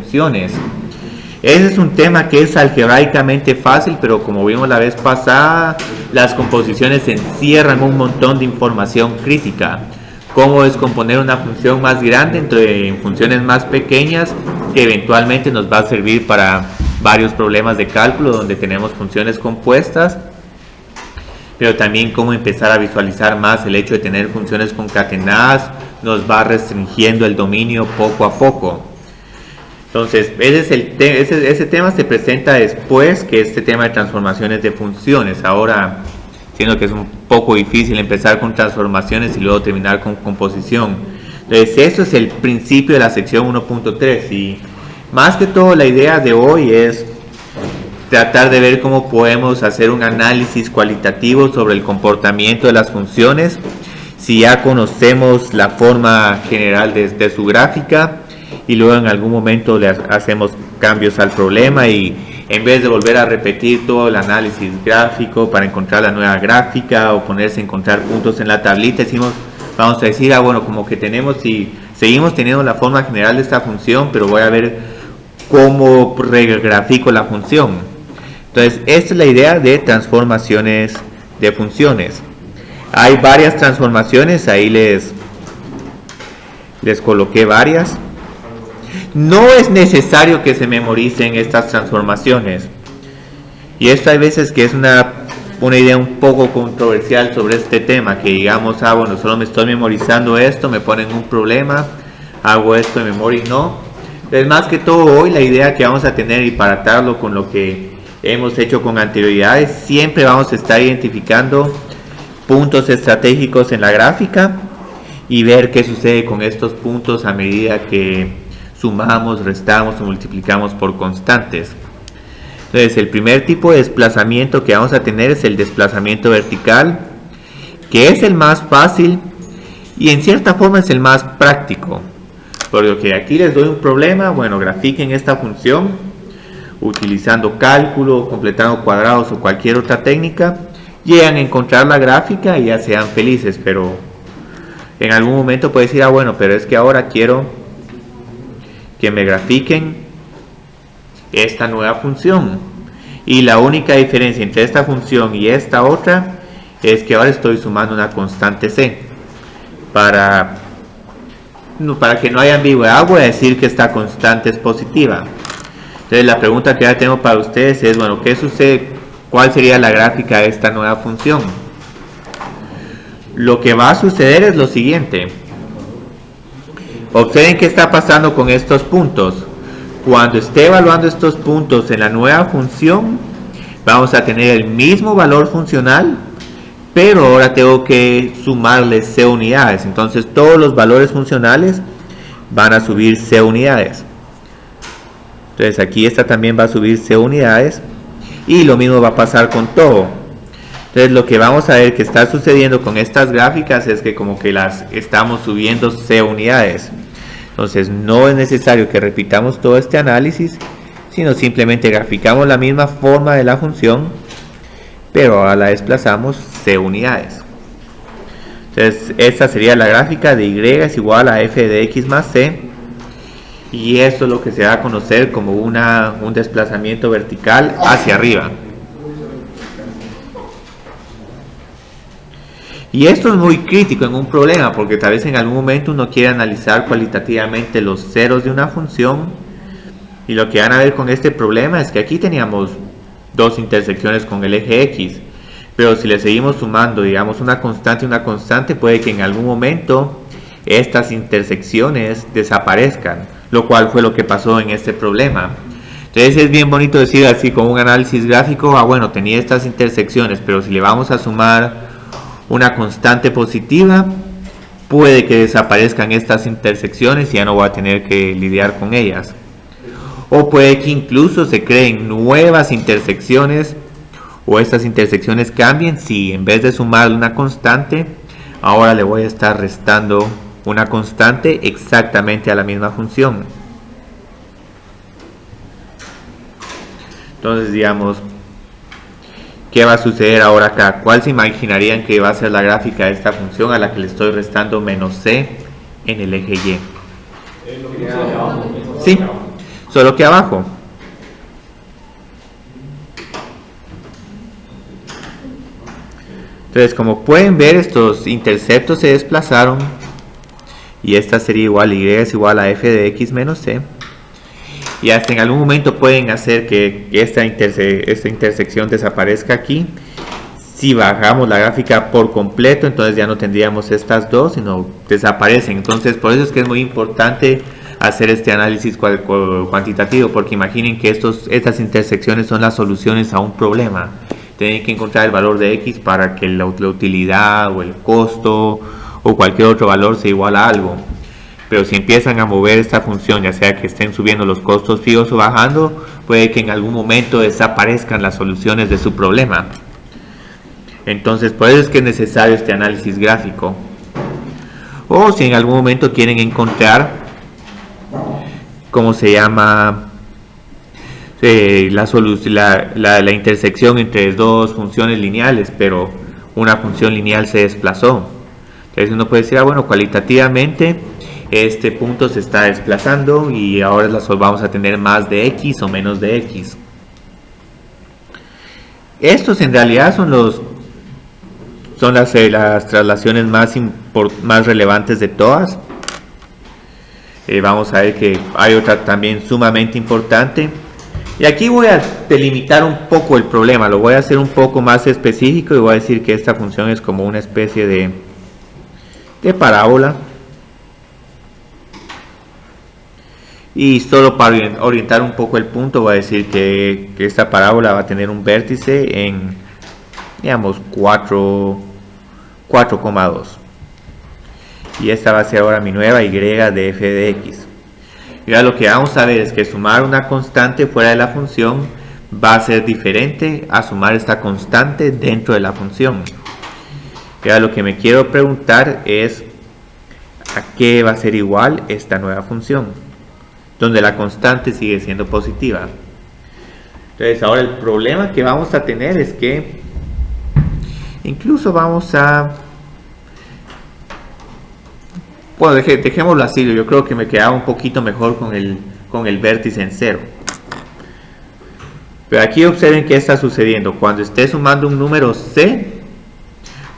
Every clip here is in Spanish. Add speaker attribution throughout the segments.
Speaker 1: funciones. Ese es un tema que es algebraicamente fácil, pero como vimos la vez pasada, las composiciones encierran un montón de información crítica. Cómo descomponer una función más grande entre funciones más pequeñas, que eventualmente nos va a servir para varios problemas de cálculo donde tenemos funciones compuestas, pero también cómo empezar a visualizar más el hecho de tener funciones concatenadas nos va restringiendo el dominio poco a poco. Entonces, ese tema se presenta después que este tema de transformaciones de funciones. Ahora, siendo que es un poco difícil empezar con transformaciones y luego terminar con composición. Entonces, eso es el principio de la sección 1.3 y más que todo la idea de hoy es tratar de ver cómo podemos hacer un análisis cualitativo sobre el comportamiento de las funciones. Si ya conocemos la forma general de su gráfica, y luego en algún momento le hacemos cambios al problema y en vez de volver a repetir todo el análisis gráfico para encontrar la nueva gráfica o ponerse a encontrar puntos en la tablita, vamos a decir, bueno, como que seguimos teniendo la forma general de esta función, pero voy a ver cómo regrafico la función. Entonces, esta es la idea de transformaciones de funciones. Hay varias transformaciones, ahí les coloqué varias. No es necesario que se memoricen estas transformaciones. Y esto hay veces que es una idea un poco controversial sobre este tema, que digamos, bueno, solo me estoy memorizando esto, me ponen un problema, hago esto de memoria y no. Entonces, más que todo hoy la idea que vamos a tener y para atarlo con lo que hemos hecho con anterioridades, siempre vamos a estar identificando puntos estratégicos en la gráfica y ver qué sucede con estos puntos a medida que sumamos, restamos o multiplicamos por constantes. Entonces, el primer tipo de desplazamiento que vamos a tener es el desplazamiento vertical, que es el más fácil y en cierta forma es el más práctico. Porque aquí les doy un problema, bueno, grafiquen esta función utilizando cálculo, completando cuadrados o cualquier otra técnica, llegan a encontrar la gráfica y ya sean felices, pero en algún momento puedes decir, bueno, pero es que ahora quiero que me grafiquen esta nueva función y la única diferencia entre esta función y esta otra es que ahora estoy sumando una constante c. Para que no haya ambigüedad voy a decir que esta constante es positiva. Entonces la pregunta que ya tengo para ustedes es, bueno, ¿qué sucede? ¿Cuál sería la gráfica de esta nueva función? Lo que va a suceder es lo siguiente. Observen qué está pasando con estos puntos. Cuando esté evaluando estos puntos en la nueva función, vamos a tener el mismo valor funcional, pero ahora tengo que sumarle c unidades. Entonces todos los valores funcionales van a subir c unidades. Entonces aquí esta también va a subir c unidades y lo mismo va a pasar con todo. Entonces lo que vamos a ver que está sucediendo con estas gráficas es que como que las estamos subiendo c unidades. Entonces no es necesario que repitamos todo este análisis, sino simplemente graficamos la misma forma de la función, pero ahora la desplazamos c unidades. Entonces esta sería la gráfica de y es igual a f de x más c, y esto es lo que se va a conocer como un desplazamiento vertical hacia arriba. Y esto es muy crítico en un problema, porque tal vez en algún momento uno quiere analizar cualitativamente los ceros de una función, y lo que van a ver con este problema es que aquí teníamos dos intersecciones con el eje x, pero si le seguimos sumando, digamos, una constante, puede que en algún momento estas intersecciones desaparezcan, lo cual fue lo que pasó en este problema. Entonces es bien bonito decir así con un análisis gráfico, bueno, tenía estas intersecciones, pero si le vamos a sumar una constante positiva, puede que desaparezcan estas intersecciones y ya no voy a tener que lidiar con ellas. O puede que incluso se creen nuevas intersecciones o estas intersecciones cambien si en vez de sumarle una constante, ahora le voy a estar restando una constante exactamente a la misma función. Entonces, digamos, ¿qué va a suceder ahora acá? ¿Cuál se imaginarían que va a ser la gráfica de esta función a la que le estoy restando menos c en el eje y? Sí, solo que abajo. Entonces, como pueden ver, estos interceptos se desplazaron y esta sería igual, y es igual a f de x menos c. Y hasta en algún momento pueden hacer que esta intersección desaparezca aquí. Si bajamos la gráfica por completo, entonces ya no tendríamos estas dos, sino desaparecen. Entonces, por eso es que es muy importante hacer este análisis cuantitativo, porque imaginen que estas intersecciones son las soluciones a un problema. Tienen que encontrar el valor de x para que la utilidad o el costo o cualquier otro valor sea igual a algo. Pero si empiezan a mover esta función, ya sea que estén subiendo los costos fijos o bajando, puede que en algún momento desaparezcan las soluciones de su problema. Entonces, por eso es que es necesario este análisis gráfico. O si en algún momento quieren encontrar, ¿cómo se llama? La intersección entre dos funciones lineales, pero una función lineal se desplazó. Entonces uno puede decir, bueno, cualitativamente este punto se está desplazando y ahora vamos a tener más de x o menos de x. Estos en realidad son las traslaciones más relevantes de todas. Vamos a ver que hay otra también sumamente importante. Y aquí voy a delimitar un poco el problema, lo voy a hacer un poco más específico y voy a decir que esta función es como una especie de parábola. Y solo para orientar un poco el punto voy a decir que esta parábola va a tener un vértice en, digamos, 4,2. Y esta va a ser ahora mi nueva y de f de x. Y ahora lo que vamos a ver es que sumar una constante fuera de la función va a ser diferente a sumar esta constante dentro de la función. Y ahora lo que me quiero preguntar es a qué va a ser igual esta nueva función, donde la constante sigue siendo positiva. Entonces ahora el problema que vamos a tener es que incluso vamos a... Bueno, dejémoslo así, yo creo que me quedaba un poquito mejor con el vértice en 0. Pero aquí observen qué está sucediendo. Cuando esté sumando un número c,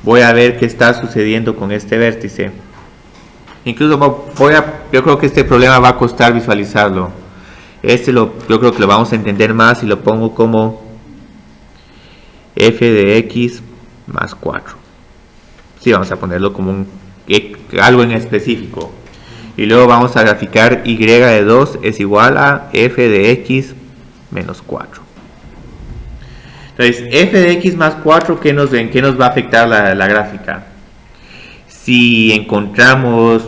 Speaker 1: voy a ver qué está sucediendo con este vértice. Incluso yo creo que este problema va a costar visualizarlo. Yo creo que lo vamos a entender más si lo pongo como f de x más 4. Sí, vamos a ponerlo como algo en específico. Y luego vamos a graficar y de 2 es igual a f de x menos 4. Entonces, f de x más 4, ¿en qué nos va a afectar la gráfica? Si encontramos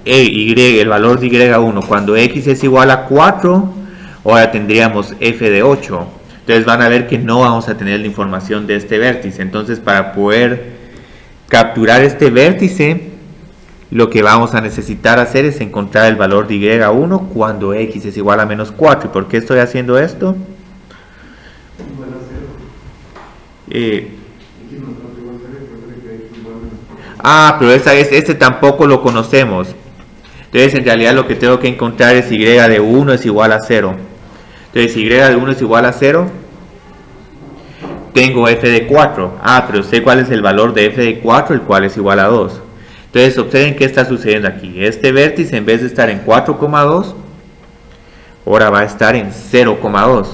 Speaker 1: el valor de y1 cuando x es igual a 4, ahora tendríamos f de 8. Entonces van a ver que no vamos a tener la información de este vértice. Entonces, para poder capturar este vértice, lo que vamos a necesitar hacer es encontrar el valor de y1 cuando x es igual a menos 4. ¿Y por qué estoy haciendo esto? Pero este tampoco lo conocemos. Entonces en realidad lo que tengo que encontrar es y de 1 es igual a 0. Entonces y de 1 es igual a 0, tengo f de 4. Pero sé cuál es el valor de f de 4, el cual es igual a 2. Entonces observen qué está sucediendo aquí. Este vértice, en vez de estar en 4,2, ahora va a estar en 0,2.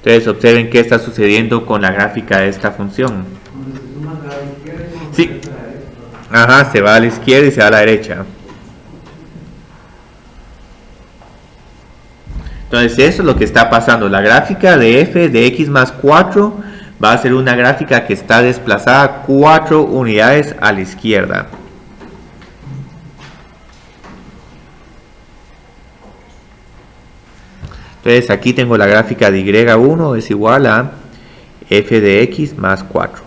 Speaker 1: Entonces observen qué está sucediendo con la gráfica de esta función. Sí. Se va a la izquierda y se va a la derecha. Entonces eso es lo que está pasando. La gráfica de f de x más 4 va a ser una gráfica que está desplazada 4 unidades a la izquierda. Entonces aquí tengo la gráfica de y1 es igual a f de x más 4.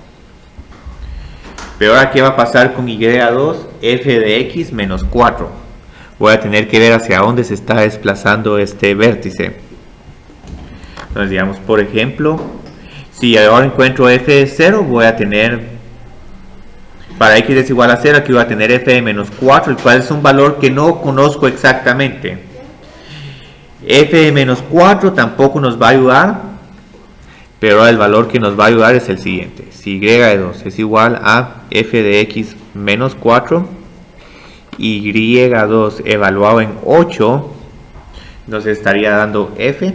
Speaker 1: Pero ahora, ¿qué va a pasar con y2? F de x menos 4. Voy a tener que ver hacia dónde se está desplazando este vértice. Entonces, digamos, por ejemplo, si ahora encuentro f de 0, voy a tener, para x es igual a 0, aquí voy a tener f de menos 4, el cual es un valor que no conozco exactamente. f de menos 4 tampoco nos va a ayudar, pero el valor que nos va a ayudar es el siguiente. Si y de 2 es igual a f de x menos 4, y2 evaluado en 8, nos estaría dando f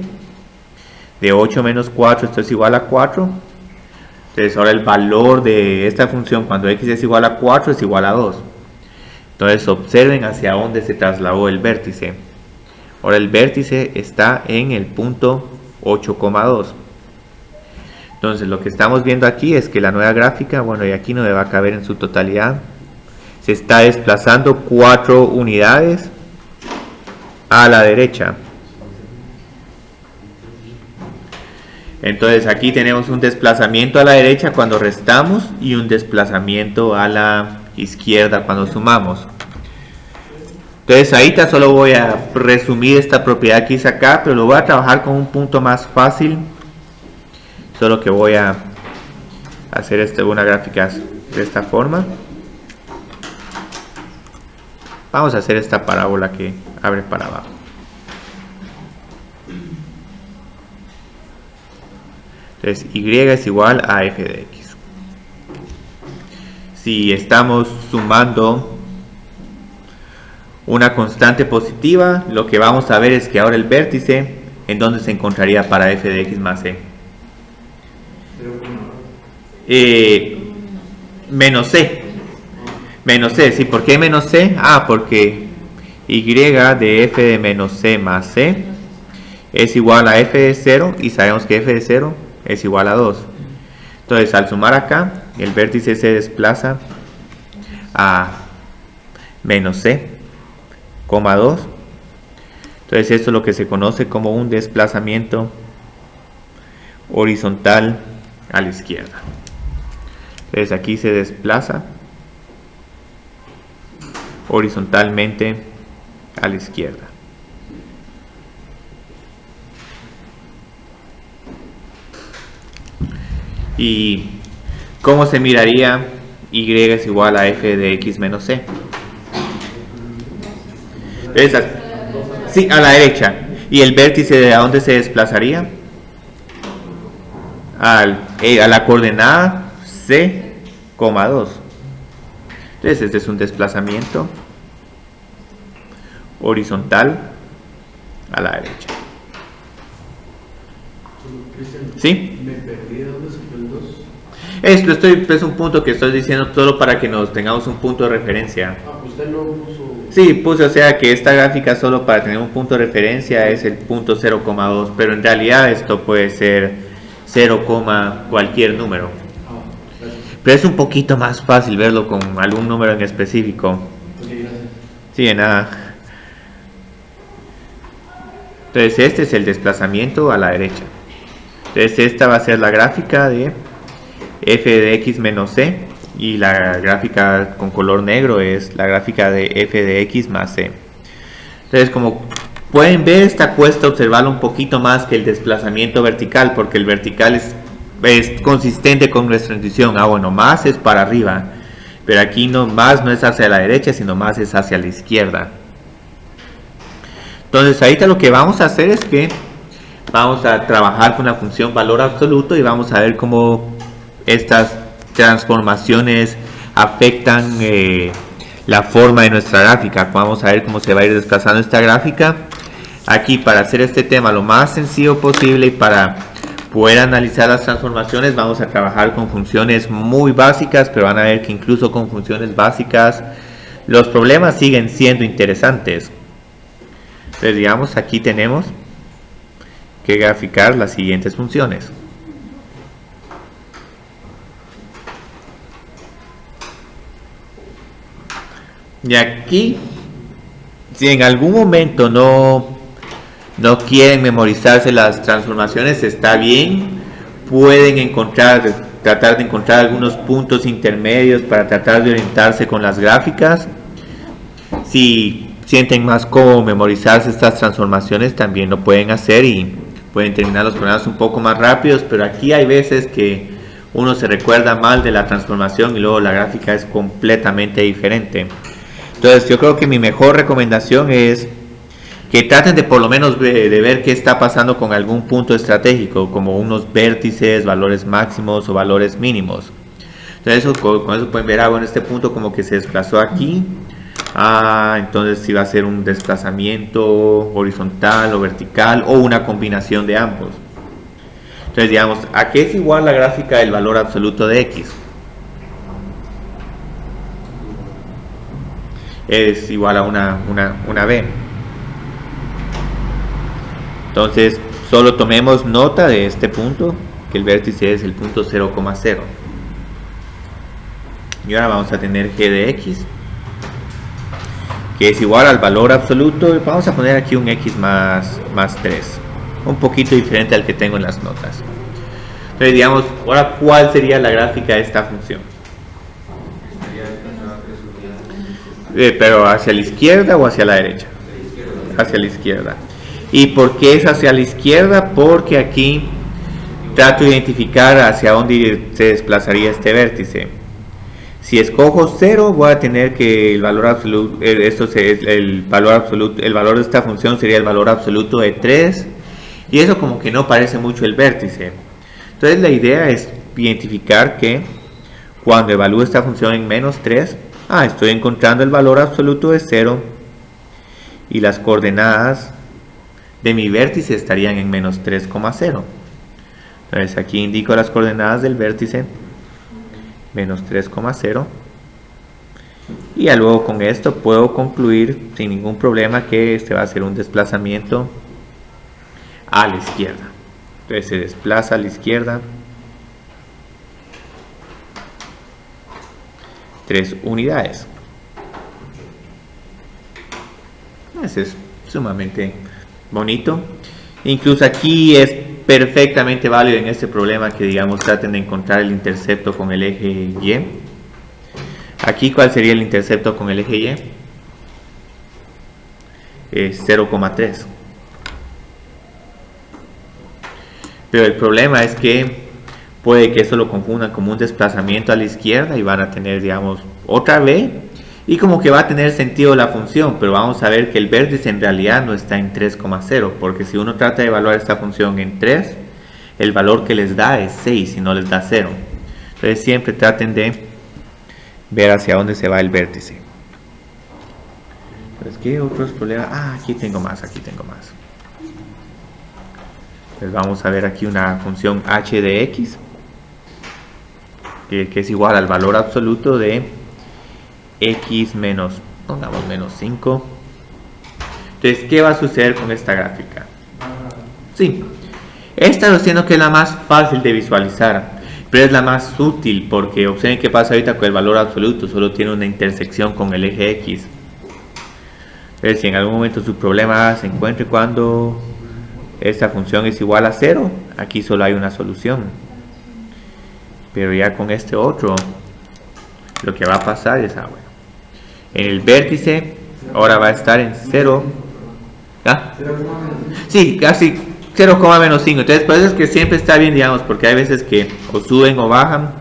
Speaker 1: de 8 menos 4, esto es igual a 4. Entonces ahora el valor de esta función cuando x es igual a 4 es igual a 2. Entonces observen hacia dónde se trasladó el vértice. Ahora el vértice está en el punto 8,2. Entonces lo que estamos viendo aquí es que la nueva gráfica, bueno, y aquí no me va a caber en su totalidad, se está desplazando 4 unidades a la derecha. Entonces aquí tenemos un desplazamiento a la derecha cuando restamos y un desplazamiento a la izquierda cuando sumamos. Entonces ahorita solo voy a resumir esta propiedad que hice acá, pero lo voy a trabajar con un punto más fácil. Solo que voy a hacer una gráfica de esta forma. Vamos a hacer esta parábola que abre para abajo. Entonces y es igual a f de x. Si estamos sumando una constante positiva, lo que vamos a ver es que ahora el vértice, ¿en dónde se encontraría para f de x más c? Menos c. Menos c, ¿sí? ¿Por qué menos c? Porque y de f de menos c más c es igual a f de 0 y sabemos que f de 0 es igual a 2. Entonces al sumar acá, el vértice se desplaza a menos c, 2. Entonces esto es lo que se conoce como un desplazamiento horizontal a la izquierda. Entonces aquí se desplaza horizontalmente a la izquierda. ¿Y cómo se miraría y es igual a f de x menos c? Entonces, sí, a la derecha. ¿Y el vértice de dónde se desplazaría? A la coordenada c, 2. Entonces este es un desplazamiento horizontal a la derecha. ¿Sí? Me perdí, ¿dónde se fue el 2? Es un punto que estoy diciendo solo para que nos tengamos un punto de referencia. Pues usted lo puso. Sí, puse, o sea que esta gráfica solo para tener un punto de referencia es el punto 0,2, pero en realidad esto puede ser 0, cualquier número. Pero es un poquito más fácil verlo con algún número en específico. Sí, de nada. Entonces este es el desplazamiento a la derecha. Entonces esta va a ser la gráfica de f de x menos c y la gráfica con color negro es la gráfica de f de x más c. Entonces como pueden ver, esta cuesta observarlo un poquito más que el desplazamiento vertical, porque el vertical es consistente con nuestra intuición. Bueno, más es para arriba, pero aquí más no es hacia la derecha, sino más es hacia la izquierda. Entonces ahorita lo que vamos a hacer es que vamos a trabajar con la función valor absoluto y vamos a ver cómo estas transformaciones afectan la forma de nuestra gráfica. Vamos a ver cómo se va a ir desplazando esta gráfica. Aquí para hacer este tema lo más sencillo posible y para poder analizar las transformaciones vamos a trabajar con funciones muy básicas, pero van a ver que incluso con funciones básicas los problemas siguen siendo interesantes. Entonces digamos aquí tenemos que graficar las siguientes funciones. Y aquí, si en algún momento no quieren memorizarse las transformaciones, está bien, pueden tratar de encontrar algunos puntos intermedios para tratar de orientarse con las gráficas. Si sienten más cómodo memorizarse estas transformaciones, también lo pueden hacer y pueden terminar los problemas un poco más rápidos, pero aquí hay veces que uno se recuerda mal de la transformación y luego la gráfica es completamente diferente. Entonces yo creo que mi mejor recomendación es que traten de por lo menos de ver qué está pasando con algún punto estratégico, como unos vértices, valores máximos o valores mínimos. Entonces con eso pueden ver, bueno, este punto como que se desplazó aquí. Entonces si va a ser un desplazamiento horizontal o vertical o una combinación de ambos. Entonces digamos, ¿a qué es igual la gráfica del valor absoluto de X? Es igual a una B. Entonces solo tomemos nota de este punto, que el vértice es el punto 0,0. Y ahora vamos a tener G de X, que es igual al valor absoluto. Vamos a poner aquí un X más 3, un poquito diferente al que tengo en las notas. Entonces digamos, ahora ¿cuál sería la gráfica de esta función? Pero ¿hacia la izquierda o hacia la derecha? Hacia la izquierda. ¿Y por qué es hacia la izquierda? Porque aquí trato de identificar hacia dónde se desplazaría este vértice. Si escojo 0, voy a tener que el valor absoluto, el valor de esta función sería el valor absoluto de 3, y eso como que no parece mucho el vértice. Entonces la idea es identificar que cuando evalúo esta función en menos 3, estoy encontrando el valor absoluto de 0, y las coordenadas de mi vértice estarían en menos 3,0. Entonces aquí indico las coordenadas del vértice, menos 3,0, y ya luego con esto puedo concluir sin ningún problema que este va a ser un desplazamiento a la izquierda. Entonces se desplaza a la izquierda 3 unidades. Ese es sumamente bonito. Incluso aquí es perfectamente válido en este problema que digamos traten de encontrar el intercepto con el eje Y. Aquí ¿cuál sería el intercepto con el eje Y? Es 0,3. Pero el problema es que puede que eso lo confundan como un desplazamiento a la izquierda y van a tener, digamos, otra B, y como que va a tener sentido la función, pero vamos a ver que el vértice en realidad no está en 3,0, porque si uno trata de evaluar esta función en 3, el valor que les da es 6 y no les da 0. Entonces siempre traten de ver hacia dónde se va el vértice. Entonces, ¿qué otros problemas? Aquí tengo más. Pues vamos a ver aquí una función h de x, que es igual al valor absoluto de x menos, pongamos menos 5. Entonces, ¿qué va a suceder con esta gráfica? Sí, esta lo siento que es la más fácil de visualizar, pero es la más útil porque observen qué pasa ahorita con el valor absoluto, solo tiene una intersección con el eje x. Entonces, si en algún momento su problema se encuentre cuando esta función es igual a 0, aquí solo hay una solución. Pero ya con este otro, lo que va a pasar es, bueno, en el vértice ahora va a estar en 0. Sí, casi 0,-5. Entonces por eso es que siempre está bien, digamos, porque hay veces que o suben o bajan.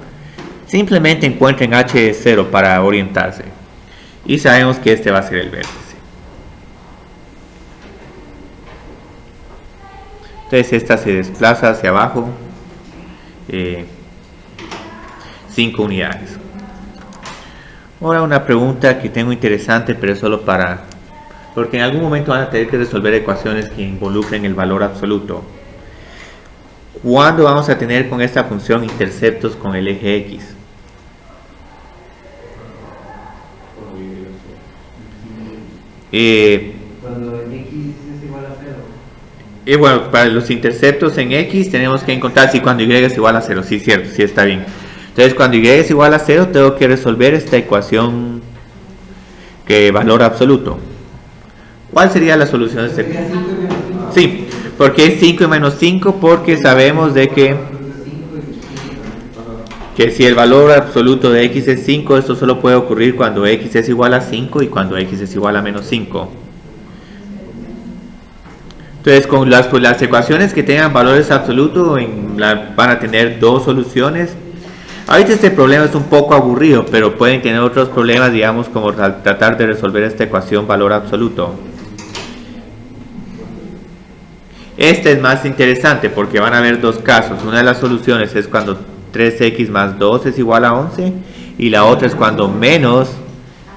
Speaker 1: Simplemente encuentren h de 0 para orientarse. Y sabemos que este va a ser el vértice. Entonces esta se desplaza hacia abajo 5 unidades. Ahora una pregunta que tengo interesante, pero solo porque en algún momento van a tener que resolver ecuaciones que involucren el valor absoluto. ¿Cuándo vamos a tener con esta función interceptos con el eje x?
Speaker 2: Cuando x es igual a 0.
Speaker 1: Y bueno, para los interceptos en x tenemos que encontrar si cuando y es igual a 0. Sí, cierto, sí está bien. Entonces cuando y es igual a 0 tengo que resolver esta ecuación que valor absoluto. ¿Cuál sería la solución de este? Sí, porque es 5 y menos 5, porque sabemos de que si el valor absoluto de x es 5, esto solo puede ocurrir cuando x es igual a 5 y cuando x es igual a menos 5. Entonces con las ecuaciones que tengan valores absolutos van a tener dos soluciones. Ahorita este problema es un poco aburrido, pero pueden tener otros problemas, digamos, como tratar de resolver esta ecuación valor absoluto. Este es más interesante porque van a haber dos casos. Una de las soluciones es cuando 3x más 2 es igual a 11 y la otra es cuando menos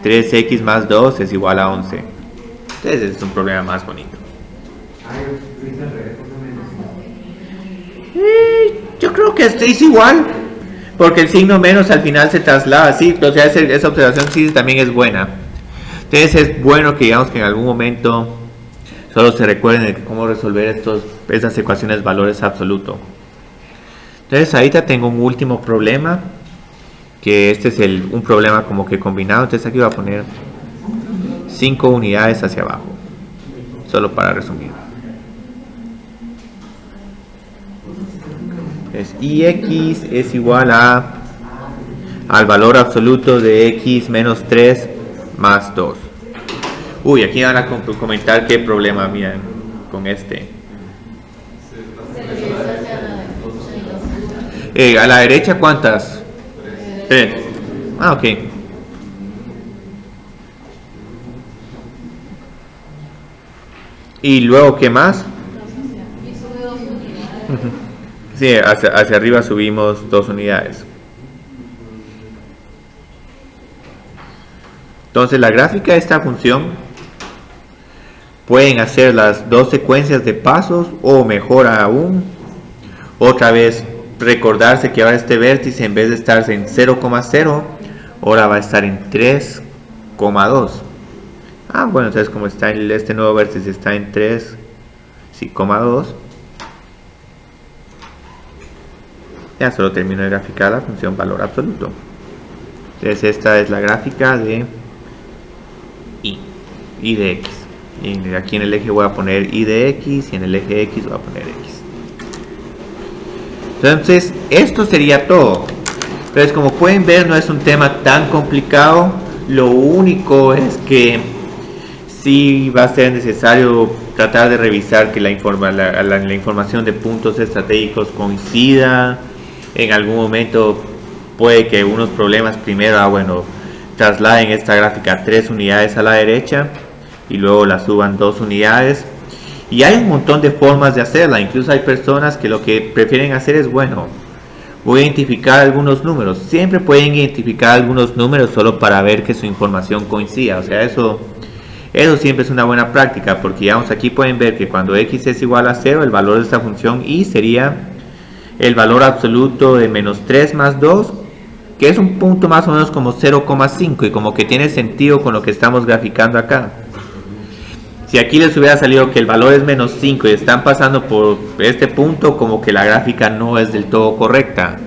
Speaker 1: 3x más 2 es igual a 11. Entonces es un problema más bonito. Yo creo que este es igual, porque el signo menos al final se traslada, sí, o sea, esa observación sí también es buena. Entonces es bueno que digamos que en algún momento solo se recuerden de cómo resolver estas ecuaciones valores absolutos. Entonces ahorita tengo un último problema, que este es un problema como que combinado. Entonces aquí voy a poner 5 unidades hacia abajo, solo para resumir. Y x es igual al valor absoluto de x menos 3 más 2. Uy, aquí van a comentar qué problema miran con este. A la derecha, ¿cuántas? 3. Ah, ok. Y luego, ¿qué más? Sí, hacia arriba subimos 2 unidades. Entonces la gráfica de esta función pueden hacer las dos secuencias de pasos, o mejor aún, otra vez recordarse que ahora este vértice, en vez de estar en 0,0, ahora va a estar en 3,2. Ah, bueno, entonces como está este nuevo vértice está en 3,2, ya solo termino de graficar la función valor absoluto. Entonces esta es la gráfica de y de x. Y aquí en el eje voy a poner y de x, y en el eje x voy a poner x. Entonces esto sería todo. Entonces, como pueden ver, no es un tema tan complicado. Lo único es que sí va a ser necesario tratar de revisar que la información de puntos estratégicos coincida. En algún momento puede que unos problemas primero, trasladen esta gráfica 3 unidades a la derecha y luego la suban 2 unidades. Y hay un montón de formas de hacerla. Incluso hay personas que lo que prefieren hacer es, voy a identificar algunos números. Siempre pueden identificar algunos números solo para ver que su información coincida. O sea, eso siempre es una buena práctica, porque digamos aquí pueden ver que cuando x es igual a 0, el valor de esta función y sería el valor absoluto de menos 3 más 2, que es un punto más o menos como 0,5, y como que tiene sentido con lo que estamos graficando acá. Si aquí les hubiera salido que el valor es menos 5 y están pasando por este punto, como que la gráfica no es del todo correcta,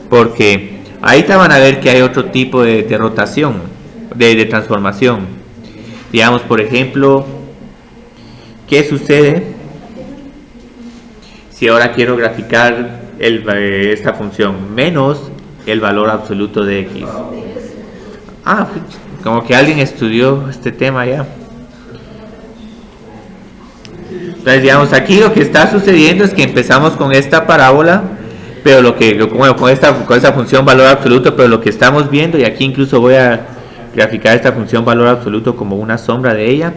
Speaker 1: porque ahí te van a ver que hay otro tipo de rotación, de transformación. Digamos, por ejemplo, ¿qué sucede si ahora quiero graficar esta función menos el valor absoluto de x? Ah, como que alguien estudió este tema ya. Entonces, digamos, aquí lo que está sucediendo es que empezamos con esta parábola, pero con esta función valor absoluto, pero lo que estamos viendo, y aquí incluso voy a graficar esta función valor absoluto como una sombra de ella,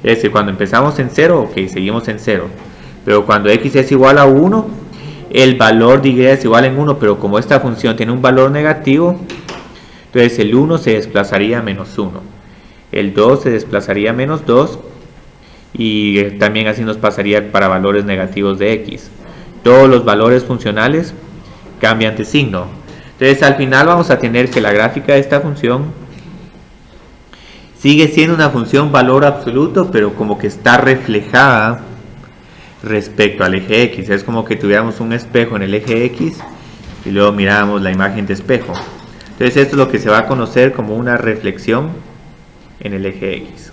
Speaker 1: es decir, cuando empezamos en 0, ok, seguimos en 0, pero cuando x es igual a 1, el valor de y es igual en 1, pero como esta función tiene un valor negativo, entonces el 1 se desplazaría a menos 1, el 2 se desplazaría a menos 2, y también así nos pasaría para valores negativos de x. Todos los valores funcionales cambian de signo. Entonces al final vamos a tener que la gráfica de esta función sigue siendo una función valor absoluto, pero como que está reflejada respecto al eje x. Es como que tuviéramos un espejo en el eje x y luego miráramos la imagen de espejo. Entonces esto es lo que se va a conocer como una reflexión en el eje x.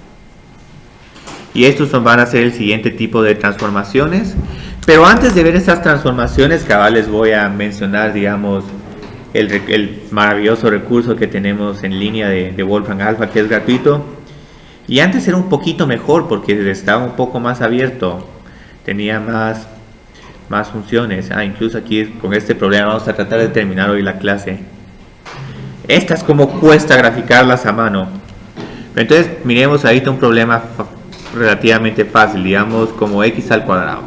Speaker 1: Y estos van a ser el siguiente tipo de transformaciones. Pero antes de ver estas transformaciones, cabal, les voy a mencionar, digamos, el maravilloso recurso que tenemos en línea de Wolfram Alpha, que es gratuito. Y antes era un poquito mejor porque estaba un poco más abierto, tenía más funciones. Incluso aquí con este problema vamos a tratar de terminar hoy la clase. Esta es como cuesta graficarlas a mano. Entonces miremos ahorita un problema relativamente fácil, digamos como x al cuadrado.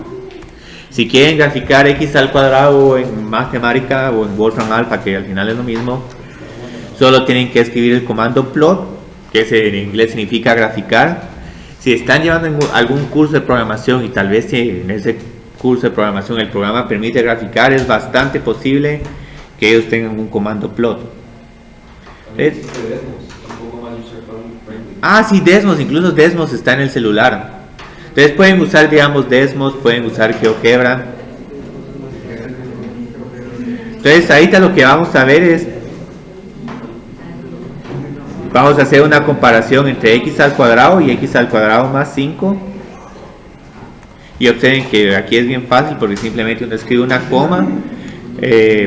Speaker 1: Si quieren graficar x al cuadrado en matemática o en Wolfram Alpha, que al final es lo mismo, solo tienen que escribir el comando plot, que en inglés significa graficar. Si están llevando algún curso de programación y tal vez si en ese curso de programación el programa permite graficar, es bastante posible que ellos tengan un comando plot. Sí, Desmos, incluso Desmos está en el celular. Entonces pueden usar, digamos, Desmos, pueden usar GeoGebra. Entonces ahorita lo que vamos a ver es, vamos a hacer una comparación entre x al cuadrado y x al cuadrado más 5. Y observen que aquí es bien fácil porque simplemente uno escribe una coma.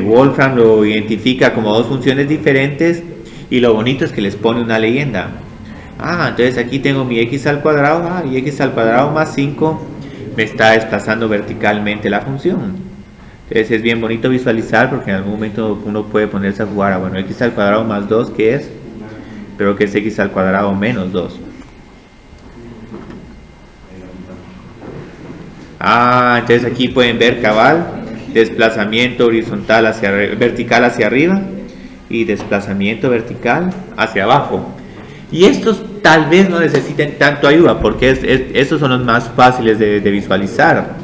Speaker 1: Wolfram lo identifica como dos funciones diferentes y lo bonito es que les pone una leyenda. Entonces aquí tengo mi x al cuadrado y x al cuadrado más 5 me está desplazando verticalmente la función. Entonces es bien bonito visualizar porque en algún momento uno puede ponerse a jugar bueno, x al cuadrado más 2 ¿qué es? Pero que es x al cuadrado menos 2. Entonces aquí pueden ver cabal, desplazamiento horizontal vertical hacia arriba y desplazamiento vertical hacia abajo. Y estos tal vez no necesiten tanto ayuda porque estos son los más fáciles de visualizar.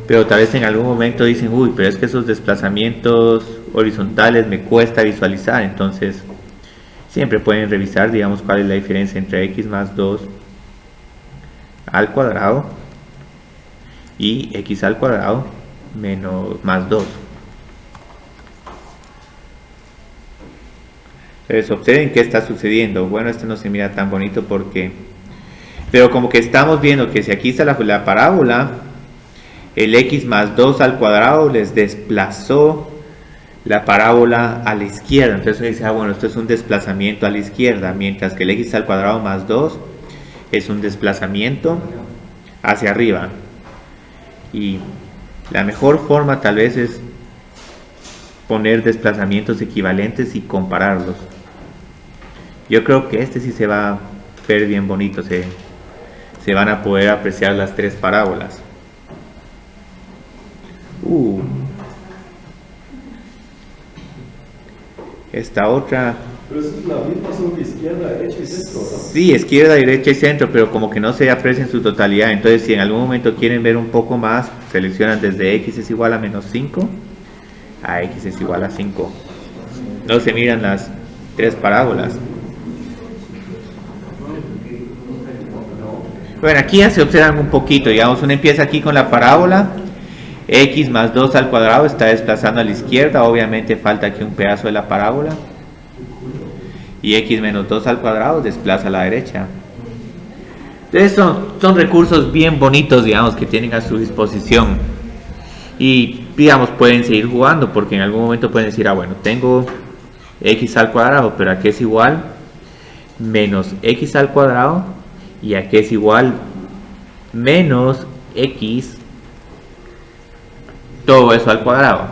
Speaker 1: Pero tal vez en algún momento dicen, pero es que esos desplazamientos horizontales me cuesta visualizar. Entonces siempre pueden revisar, digamos, cuál es la diferencia entre x más 2 al cuadrado y x al cuadrado menos más 2. Entonces observen qué está sucediendo. Bueno, esto no se mira tan bonito porque, pero como que estamos viendo que si aquí está la parábola, el x más 2 al cuadrado les desplazó la parábola a la izquierda. Entonces uno dice, bueno, esto es un desplazamiento a la izquierda, mientras que el x al cuadrado más 2 es un desplazamiento hacia arriba. Y la mejor forma tal vez es poner desplazamientos equivalentes y compararlos. Yo creo que este sí se va a ver bien bonito, se van a poder apreciar las tres parábolas. Esta otra.
Speaker 3: Pero eso es la misma sobre izquierda, derecha y centro, ¿no?
Speaker 1: Sí, izquierda, derecha y centro, pero como que no se aprecia en su totalidad. Entonces, si en algún momento quieren ver un poco más, seleccionan desde x es igual a menos 5 a x es igual a 5. No se miran las tres parábolas. Bueno, aquí ya se observan un poquito. Digamos, uno empieza aquí con la parábola. X más 2 al cuadrado está desplazando a la izquierda. Obviamente falta aquí un pedazo de la parábola. Y x menos 2 al cuadrado desplaza a la derecha. Entonces son recursos bien bonitos, digamos, que tienen a su disposición. Y, digamos, pueden seguir jugando porque en algún momento pueden decir, bueno, tengo x al cuadrado, pero ¿a qué es igual? Menos x al cuadrado. ¿Y a qué es igual? Menos x, todo eso al cuadrado.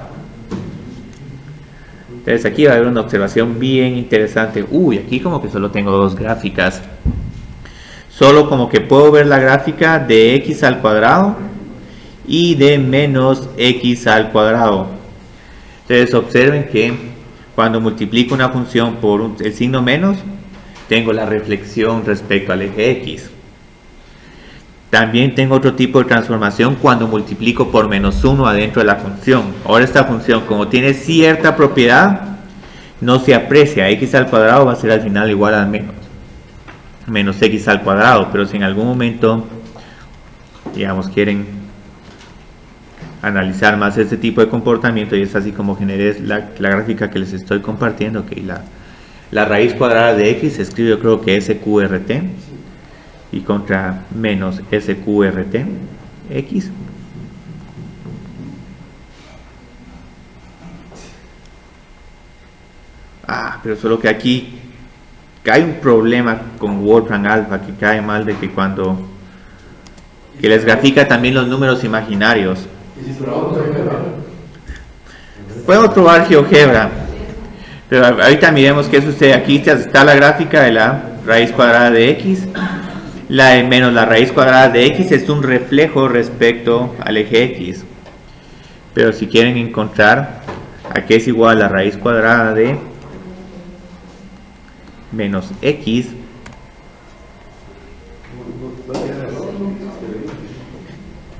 Speaker 1: Entonces aquí va a haber una observación bien interesante. Aquí como que solo tengo dos gráficas. Solo como que puedo ver la gráfica de x al cuadrado y de menos x al cuadrado. Entonces observen que cuando multiplico una función por el signo menos, tengo la reflexión respecto al eje x. También tengo otro tipo de transformación cuando multiplico por menos 1 adentro de la función. Ahora esta función, como tiene cierta propiedad, no se aprecia. X al cuadrado va a ser al final igual a menos x al cuadrado. Pero si en algún momento, digamos, quieren analizar más este tipo de comportamiento, y es así como generé la gráfica que les estoy compartiendo, okay, la raíz cuadrada de x se escribe, yo creo que SQRT, y contra menos SQRT x. Pero solo que aquí hay un problema con Wolfram Alpha, que cae mal de que que les grafica también los números imaginarios. Puedo probar GeoGebra, pero ahorita miremos qué sucede. Aquí está la gráfica de la raíz cuadrada de x. menos la raíz cuadrada de x es un reflejo respecto al eje x. Pero si quieren encontrar a qué es igual la raíz cuadrada de menos x,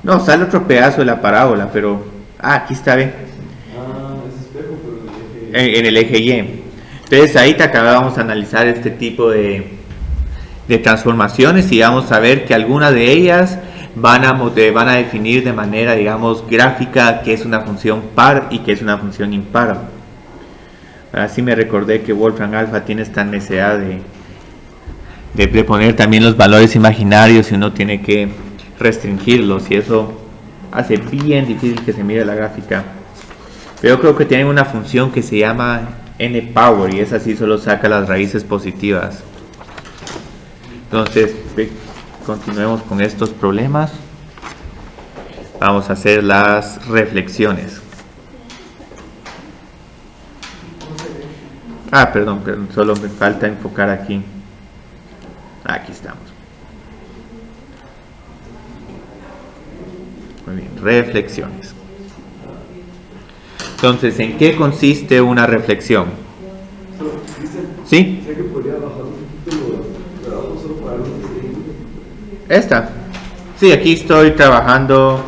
Speaker 1: no, sale otro pedazo de la parábola, pero aquí está bien, en el eje y. Entonces ahí vamos a analizar este tipo de transformaciones y vamos a ver que algunas de ellas van a definir de manera, digamos, gráfica qué es una función par y qué es una función impar. Así me recordé que Wolfram Alpha tiene esta necesidad de poner también los valores imaginarios y uno tiene que restringirlos, y eso hace bien difícil que se mire la gráfica. Pero yo creo que tienen una función que se llama n-power, y esa sí solo saca las raíces positivas. Entonces continuemos con estos problemas. Vamos a hacer las reflexiones. Perdón, solo me falta enfocar aquí. Aquí estamos. Muy bien, reflexiones. Entonces, ¿en qué consiste una reflexión? ¿Sí? Esta. Sí, aquí estoy trabajando.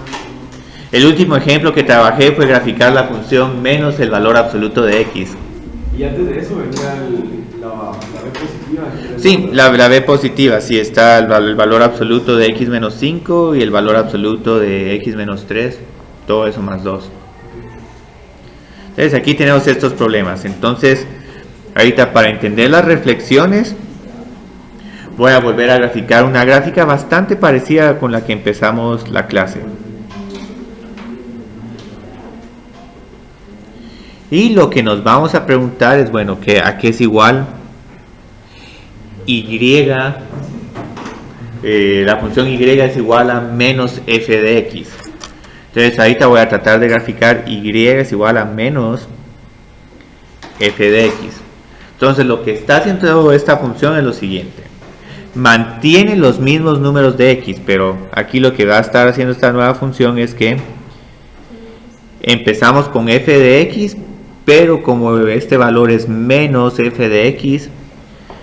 Speaker 1: El último ejemplo que trabajé fue graficar la función menos el valor absoluto de x.
Speaker 3: Y antes de eso venía la b positiva.
Speaker 1: Sí, la b positiva, sí, está el valor absoluto de x menos 5 y el valor absoluto de x menos 3, todo eso más 2. Entonces aquí tenemos estos problemas. Entonces, ahorita para entender las reflexiones, voy a volver a graficar una gráfica bastante parecida con la que empezamos la clase. Y lo que nos vamos a preguntar es, bueno, ¿a qué es igual y? La función y es igual a menos f de x. Entonces ahorita voy a tratar de graficar y es igual a menos f de x. Entonces lo que está haciendo esta función es lo siguiente. Mantiene los mismos números de x, pero aquí lo que va a estar haciendo esta nueva función es que empezamos con f de x, pero como este valor es menos f de x,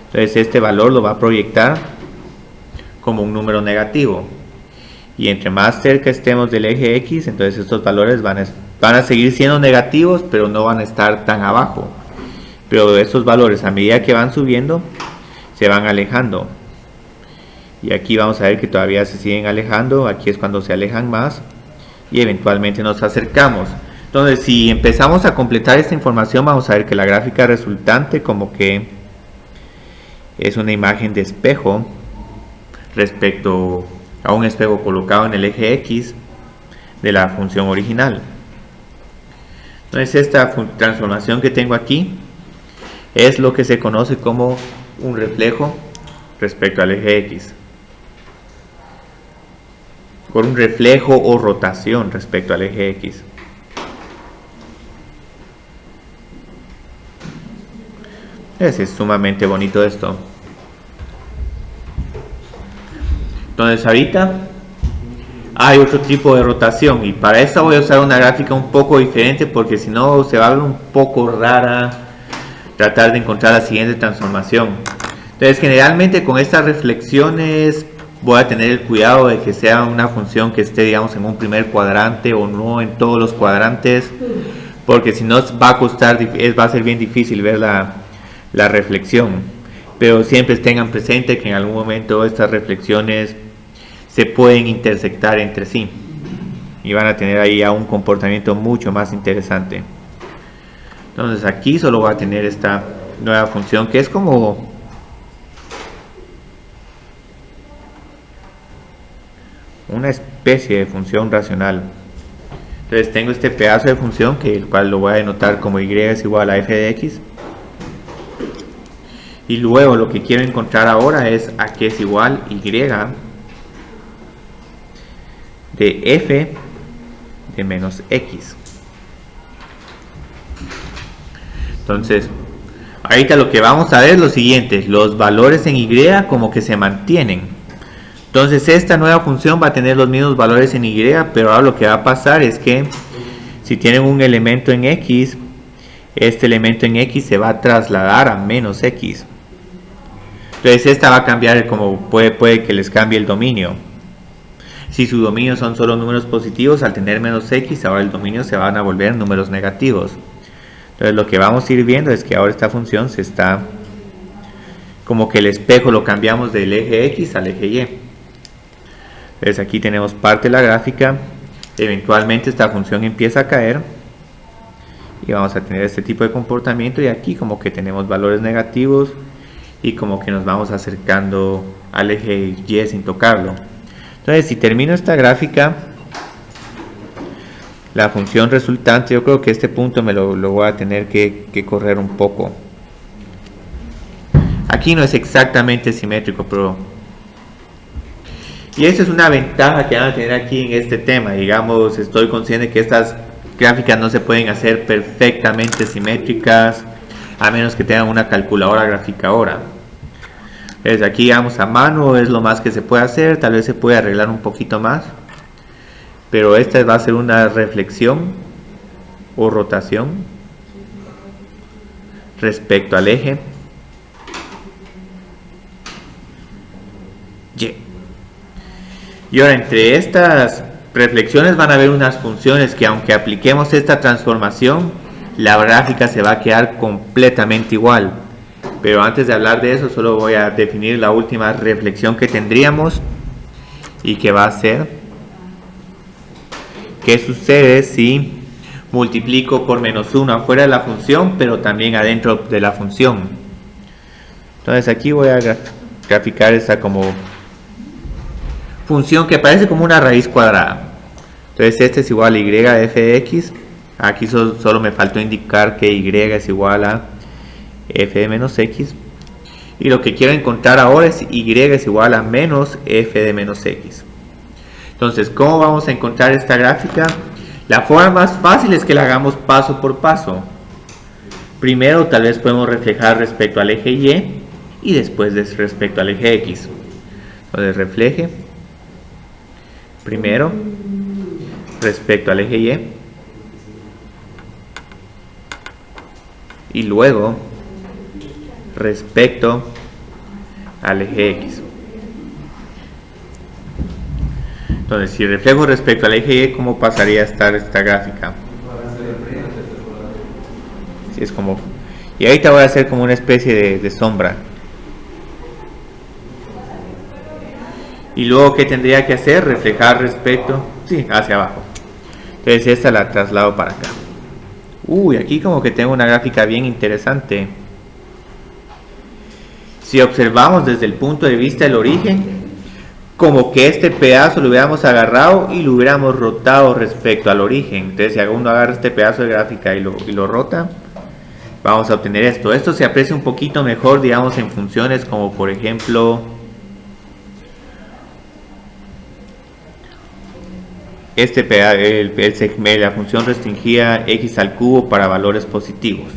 Speaker 1: entonces este valor lo va a proyectar como un número negativo. Y entre más cerca estemos del eje x, entonces estos valores van a seguir siendo negativos, pero no van a estar tan abajo. Pero estos valores, a medida que van subiendo, se van alejando. Y aquí vamos a ver que todavía se siguen alejando. Aquí es cuando se alejan más y eventualmente nos acercamos. Entonces, si empezamos a completar esta información, vamos a ver que la gráfica resultante como que es una imagen de espejo respecto a un espejo colocado en el eje x de la función original. Entonces, esta transformación que tengo aquí es lo que se conoce como un reflejo respecto al eje x, por un reflejo o rotación respecto al eje x. Es sumamente bonito esto. Entonces ahorita hay otro tipo de rotación, y para esta voy a usar una gráfica un poco diferente, porque si no se va a ver un poco rara tratar de encontrar la siguiente transformación. Entonces generalmente con estas reflexiones voy a tener el cuidado de que sea una función que esté, digamos, en un primer cuadrante o no en todos los cuadrantes, porque si no va a ser bien difícil ver la reflexión. Pero siempre tengan presente que en algún momento estas reflexiones se pueden intersectar entre sí y van a tener ahí ya un comportamiento mucho más interesante. Entonces aquí solo va a tener esta nueva función que es como una especie de función racional. Entonces tengo este pedazo de función el cual lo voy a denotar como y es igual a f de x. Y luego lo que quiero encontrar ahora es a qué es igual y de f de menos x. Entonces, ahorita lo que vamos a ver es lo siguiente: los valores en y como que se mantienen. Entonces esta nueva función va a tener los mismos valores en Y, pero ahora lo que va a pasar es que si tienen un elemento en X, este elemento en X se va a trasladar a menos X. Entonces esta va a cambiar, como puede que les cambie el dominio. Si su dominio son solo números positivos, al tener menos X, ahora el dominio se van a volver números negativos. Entonces lo que vamos a ir viendo es que ahora esta función se está, como que el espejo lo cambiamos del eje X al eje Y. Entonces aquí tenemos parte de la gráfica, eventualmente esta función empieza a caer y vamos a tener este tipo de comportamiento, y aquí como que tenemos valores negativos y como que nos vamos acercando al eje Y sin tocarlo. Entonces si termino esta gráfica, la función resultante, yo creo que este punto me lo voy a tener que correr un poco. Aquí no es exactamente simétrico, pero... Y esa es una ventaja que van a tener aquí en este tema. Digamos, estoy consciente que estas gráficas no se pueden hacer perfectamente simétricas a menos que tengan una calculadora graficadora. Desde aquí vamos a mano, es lo más que se puede hacer. Tal vez se puede arreglar un poquito más, pero esta va a ser una reflexión o rotación respecto al eje Y. Y ahora entre estas reflexiones van a haber unas funciones que, aunque apliquemos esta transformación, la gráfica se va a quedar completamente igual. Pero antes de hablar de eso, solo voy a definir la última reflexión que tendríamos, y que va a ser: ¿qué sucede si multiplico por menos 1 afuera de la función, pero también adentro de la función? Entonces aquí voy a graficar esta como función que parece como una raíz cuadrada. Entonces este es igual a y de f de x. Aquí solo me faltó indicar que y es igual a f de menos x. Y lo que quiero encontrar ahora es y es igual a menos f de menos x. Entonces, ¿cómo vamos a encontrar esta gráfica? La forma más fácil es que la hagamos paso por paso. Primero tal vez podemos reflejar respecto al eje y después respecto al eje x. Entonces refleje primero respecto al eje y luego respecto al eje x. Entonces, si reflejo respecto al eje Y, ¿cómo pasaría a estar esta gráfica? Sí, es como... Y ahorita voy a hacer como una especie de sombra. Y luego, ¿qué tendría que hacer? Reflejar respecto... Sí, hacia abajo. Entonces esta la traslado para acá. Uy, aquí como que tengo una gráfica bien interesante. Si observamos desde el punto de vista del origen, como que este pedazo lo hubiéramos agarrado y lo hubiéramos rotado respecto al origen. Entonces si uno agarra este pedazo de gráfica y lo rota, vamos a obtener esto. Esto se aprecia un poquito mejor, digamos, en funciones como por ejemplo la función restringida x al cubo para valores positivos.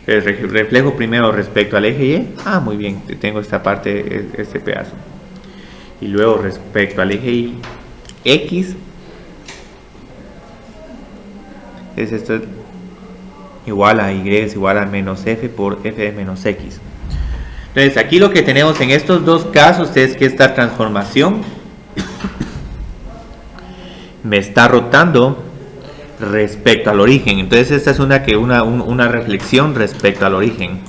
Speaker 1: Entonces reflejo primero respecto al eje Y. Muy bien, tengo esta parte, este pedazo. Y luego respecto al eje X, es esto igual a Y es igual a menos F por F de menos X. Entonces aquí lo que tenemos en estos dos casos es que esta transformación me está rotando respecto al origen. Entonces esta es una reflexión respecto al origen.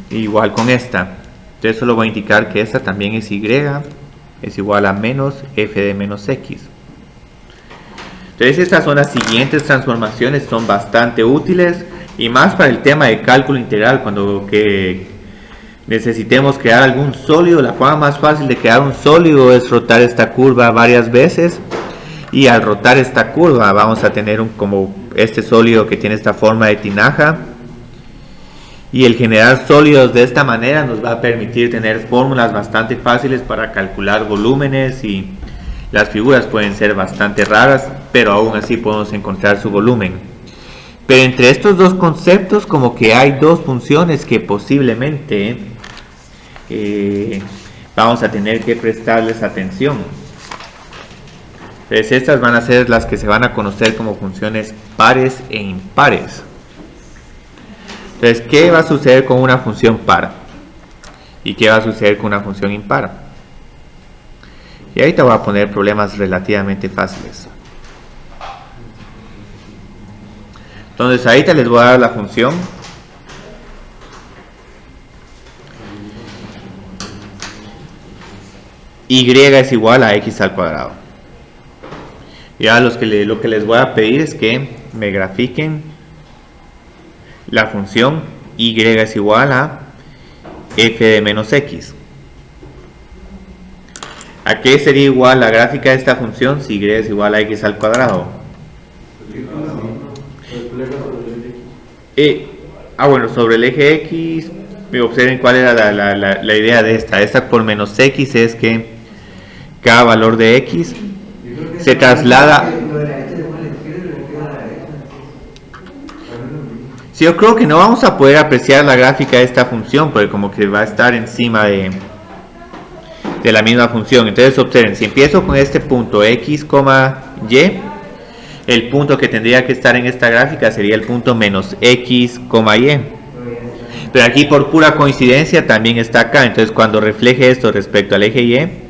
Speaker 1: Igual con esta. Entonces solo voy a indicar que esta también es Y es igual a menos F de menos X. Entonces estas son las siguientes transformaciones, son bastante útiles y más para el tema de cálculo integral. Cuando necesitemos crear algún sólido, la forma más fácil de crear un sólido es rotar esta curva varias veces, y al rotar esta curva vamos a tener como este sólido que tiene esta forma de tinaja. Y el generar sólidos de esta manera nos va a permitir tener fórmulas bastante fáciles para calcular volúmenes, y las figuras pueden ser bastante raras. pero aún así podemos encontrar su volumen. Pero entre estos dos conceptos como que hay dos funciones que posiblemente vamos a tener que prestarles atención. Entonces estas van a ser las que se van a conocer como funciones pares e impares. Entonces, ¿qué va a suceder con una función par? ¿Y qué va a suceder con una función impar? Y ahí te voy a poner problemas relativamente fáciles. Entonces, ahorita les voy a dar la función y es igual a x al cuadrado. Ya lo que les voy a pedir es que me grafiquen la función y es igual a f de menos x. ¿A qué sería igual la gráfica de esta función si y es igual a x al cuadrado? Bueno, sobre el eje x, observen cuál era la idea de esta. Esta por menos x es que cada valor de x se traslada. Sí, yo creo que no vamos a poder apreciar la gráfica de esta función porque como que va a estar encima de la misma función. Entonces observen, si empiezo con este punto x, y, el punto que tendría que estar en esta gráfica sería el punto menos x, y. Pero aquí por pura coincidencia también está acá. Entonces cuando refleje esto respecto al eje y,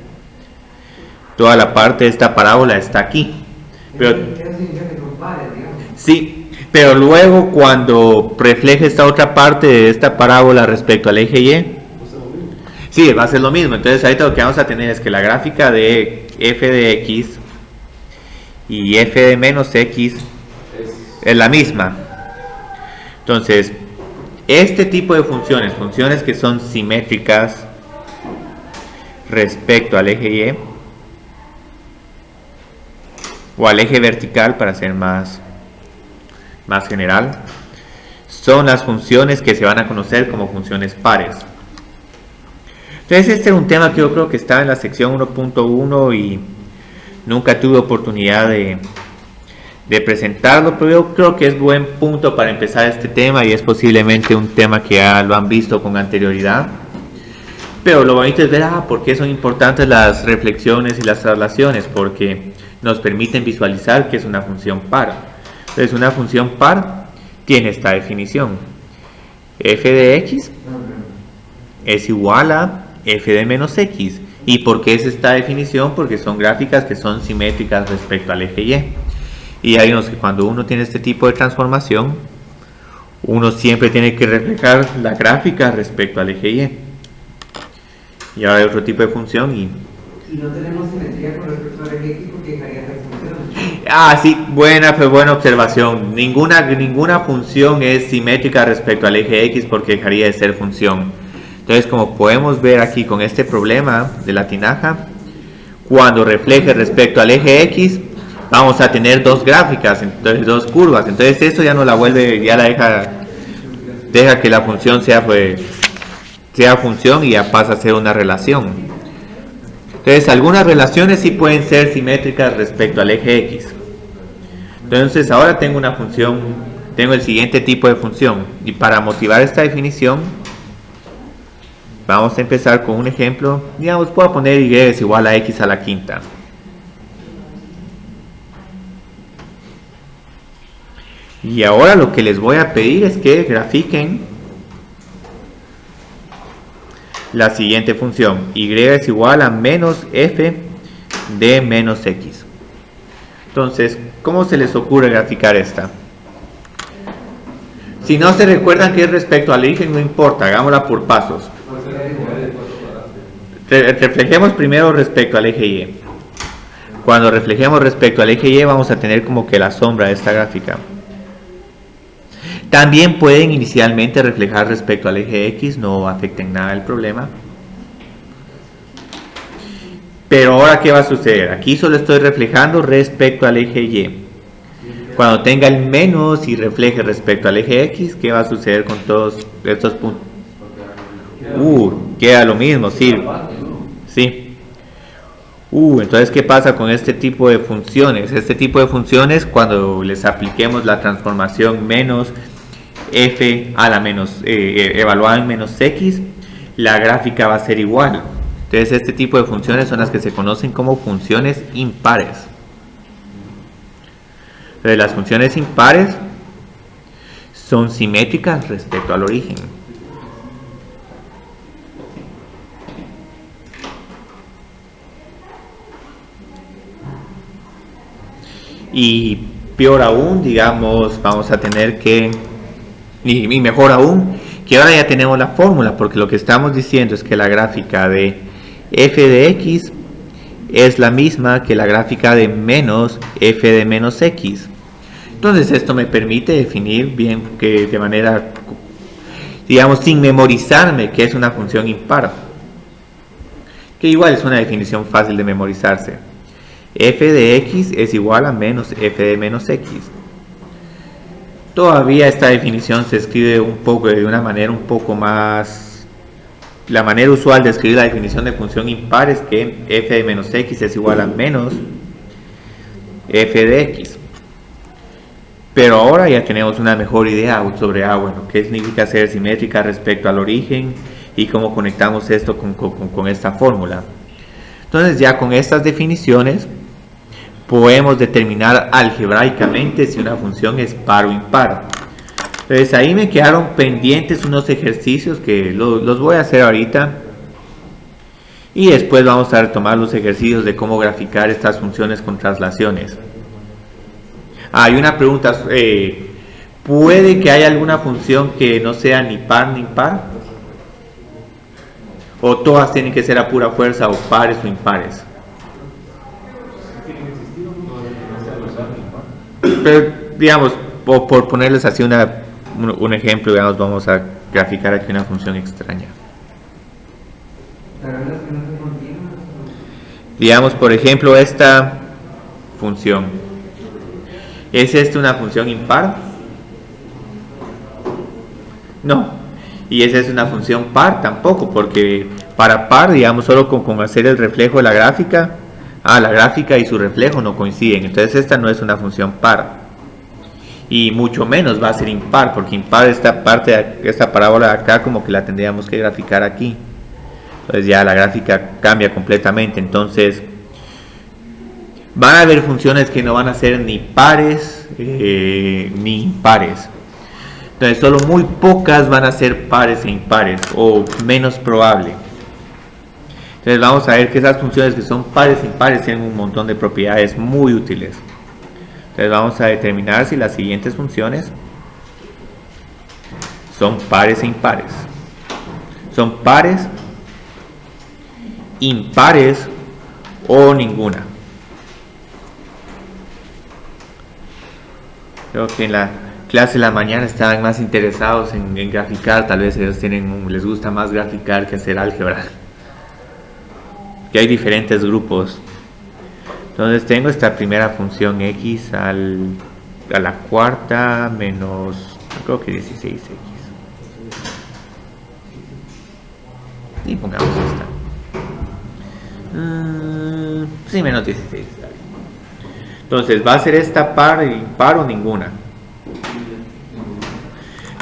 Speaker 1: toda la parte de esta parábola está aquí. Pero, sí, pero luego cuando refleje esta otra parte de esta parábola respecto al eje y, sí, va a ser lo mismo. Entonces ahorita lo que vamos a tener es que la gráfica de f de x y f de menos x es la misma. Entonces, este tipo de funciones que son simétricas respecto al eje y o al eje vertical, para ser más general, son las funciones que se van a conocer como funciones pares. Entonces este era un tema que yo creo que estaba en la sección 1.1 y nunca tuve oportunidad de presentarlo, pero yo creo que es buen punto para empezar este tema y es posiblemente un tema que ya lo han visto con anterioridad. Pero lo bonito es ver por qué son importantes las reflexiones y las traslaciones, porque nos permiten visualizar que es una función par. Entonces una función par tiene esta definición: f de x es igual a f de menos x. ¿Y por qué es esta definición? Porque son gráficas que son simétricas respecto al eje y. Y ya vimos que cuando uno tiene este tipo de transformación, uno siempre tiene que reflejar la gráfica respecto al eje y. Y ahora hay otro tipo de función y
Speaker 2: no tenemos simetría con respecto al eje x porque dejaría de funcionar.
Speaker 1: Sí, buena observación. Ninguna función es simétrica respecto al eje x porque dejaría de ser función. Entonces, como podemos ver aquí con este problema de la tinaja, cuando refleje respecto al eje x, vamos a tener dos gráficas, entonces dos curvas. Entonces esto ya no la vuelve, ya la deja que la función sea función y ya pasa a ser una relación. Entonces algunas relaciones sí pueden ser simétricas respecto al eje x. Entonces ahora tengo una función, tengo el siguiente tipo de función, y para motivar esta definición vamos a empezar con un ejemplo. Digamos, puedo poner y es igual a x a la quinta. Y ahora lo que les voy a pedir es que grafiquen la siguiente función: y es igual a menos f de menos x. Entonces, ¿cómo se les ocurre graficar esta? Si no se recuerdan que es respecto al eje, no importa, hagámosla por pasos. Reflejemos primero respecto al eje y. Cuando reflejemos respecto al eje y, vamos a tener como que la sombra de esta gráfica. También pueden inicialmente reflejar respecto al eje x, no afecten nada el problema. Pero ahora, ¿qué va a suceder? Aquí solo estoy reflejando respecto al eje y. Cuando tenga el menos y refleje respecto al eje x, ¿qué va a suceder con todos estos puntos? Queda lo mismo, sí. Entonces, ¿qué pasa con este tipo de funciones? Este tipo de funciones, cuando les apliquemos la transformación menos f a la menos evaluada en menos x, la gráfica va a ser igual. Entonces, este tipo de funciones son las que se conocen como funciones impares. Entonces, las funciones impares son simétricas respecto al origen. Y peor aún, digamos, vamos a tener que, y mejor aún, que ahora ya tenemos la fórmula, porque lo que estamos diciendo es que la gráfica de f de x es la misma que la gráfica de menos f de menos x. Entonces esto me permite definir bien que de manera, digamos, sin memorizarme que es una función impar, que igual es una definición fácil de memorizarse. F de x es igual a menos f de menos x. Todavía esta definición se escribe de una manera un poco más, la manera usual de escribir la definición de función impar es que f de menos x es igual a menos f de x. Pero ahora ya tenemos una mejor idea sobre bueno, qué significa ser simétrica respecto al origen y cómo conectamos esto con esta fórmula. Entonces, ya con estas definiciones podemos determinar algebraicamente si una función es par o impar. Entonces ahí me quedaron pendientes unos ejercicios que los voy a hacer ahorita, y después vamos a retomar los ejercicios de cómo graficar estas funciones con traslaciones. Hay una pregunta, ¿puede que haya alguna función que no sea ni par ni impar? ¿O todas tienen que ser a pura fuerza o pares o impares? Pero digamos, por ponerles así un ejemplo, digamos, vamos a graficar aquí una función extraña. Digamos, por ejemplo, esta función. ¿Es esta una función impar? No. ¿Y esa es una función par? Tampoco, porque para par, digamos, solo con hacer el reflejo de la gráfica, la gráfica y su reflejo no coinciden. Entonces esta no es una función par. Y mucho menos va a ser impar, porque impar esta parte, esta parábola de acá, como que la tendríamos que graficar aquí. Entonces ya la gráfica cambia completamente. Entonces van a haber funciones que no van a ser ni pares ni impares. Entonces solo muy pocas van a ser pares e impares, o menos probable. Entonces vamos a ver que esas funciones que son pares e impares tienen un montón de propiedades muy útiles. Entonces vamos a determinar si las siguientes funciones son pares e impares. Son pares, impares o ninguna. Creo que en la clase de la mañana estaban más interesados en graficar, tal vez ellos les gusta más graficar que hacer álgebra. Que hay diferentes grupos. Entonces tengo esta primera función x a la cuarta menos, creo que 16x. Y pongamos esta. Sí, menos 16. Entonces, ¿va a ser esta par, impar o ninguna?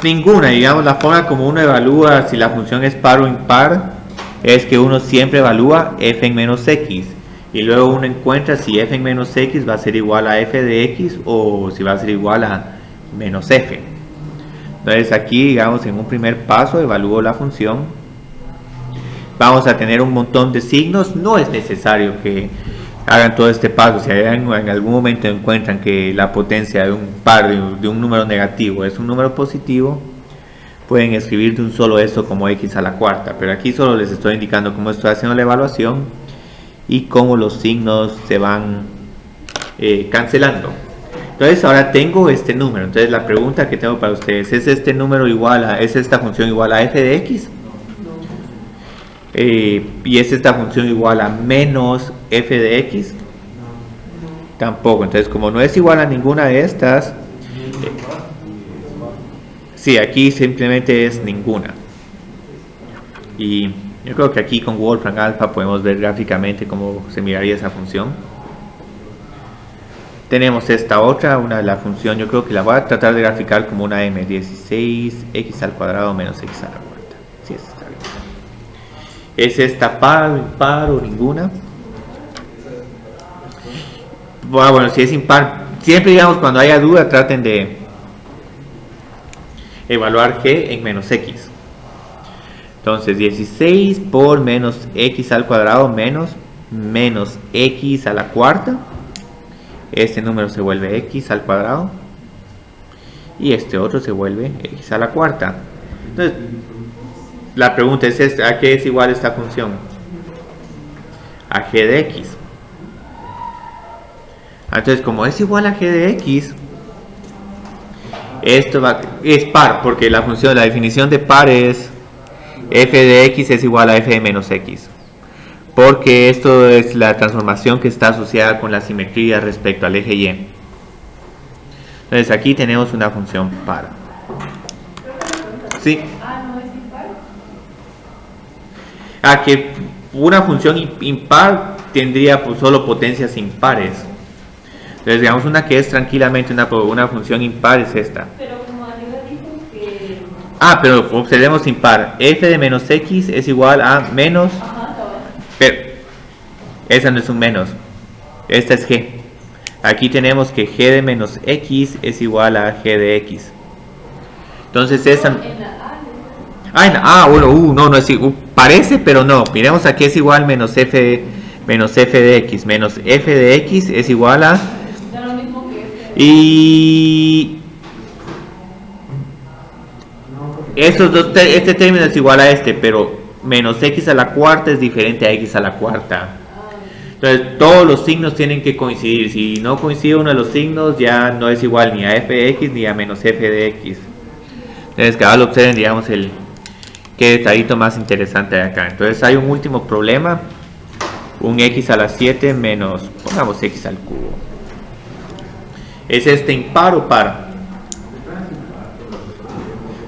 Speaker 1: Ninguna, digamos, la forma como uno evalúa si la función es par o impar es que uno siempre evalúa f en menos x y luego uno encuentra si f en menos x va a ser igual a f de x o si va a ser igual a menos f. Entonces aquí, digamos, en un primer paso evalúo la función. Vamos a tener un montón de signos. No es necesario que hagan todo este paso. Si en algún momento encuentran que la potencia de un par de un número negativo es un número positivo, pueden escribir de un solo esto como x a la cuarta, pero aquí solo les estoy indicando cómo estoy haciendo la evaluación y cómo los signos se van cancelando. Entonces ahora tengo este número. Entonces la pregunta que tengo para ustedes es: ¿es esta función igual a f de x? ¿Y es esta función igual a menos f de x? Tampoco. Entonces, como no es igual a ninguna de estas, sí, aquí simplemente es ninguna. Y Yo creo que aquí con Wolfram Alpha podemos ver gráficamente cómo se miraría esa función. Tenemos esta otra, la función, yo creo que la voy a tratar de graficar como una m, 16x al cuadrado menos x a la cuarta. Sí, está bien. ¿Es esta par, impar o ninguna? Bueno, si es impar, siempre digamos cuando haya duda traten de evaluar g en menos x. Entonces 16 por menos x al cuadrado menos x a la cuarta. Este número se vuelve x al cuadrado y este otro se vuelve x a la cuarta. Entonces la pregunta es ¿a qué es igual esta función? A g de x. Entonces como es igual a g de x, esto es par, porque la definición de par es f de x es igual a f de menos x, porque esto es la transformación que está asociada con la simetría respecto al eje y. Entonces aquí tenemos una función par. ¿Sí?
Speaker 4: ¿No es impar?
Speaker 1: Que una función impar tendría pues solo potencias impares. Entonces digamos una que es tranquilamente una función impar es esta.
Speaker 4: Pero como arriba dijo que...
Speaker 1: Pero observemos impar. F de menos x es igual a menos... Pero esa no es un menos. Esta es g. Aquí tenemos que g de menos x es igual a g de x. Entonces esa... no es igual. Parece, pero no. Miremos aquí es igual menos f de x. Menos f de x es igual a... Y este término es igual a este, pero menos x a la cuarta es diferente a x a la cuarta. Entonces todos los signos tienen que coincidir. Si no coincide uno de los signos, ya no es igual ni a f de x ni a menos f de x. Entonces cada vez observen, digamos, qué detallito más interesante de acá. Entonces hay un último problema. Un x a la 7 menos, pongamos x al cubo. ¿Es este impar o par?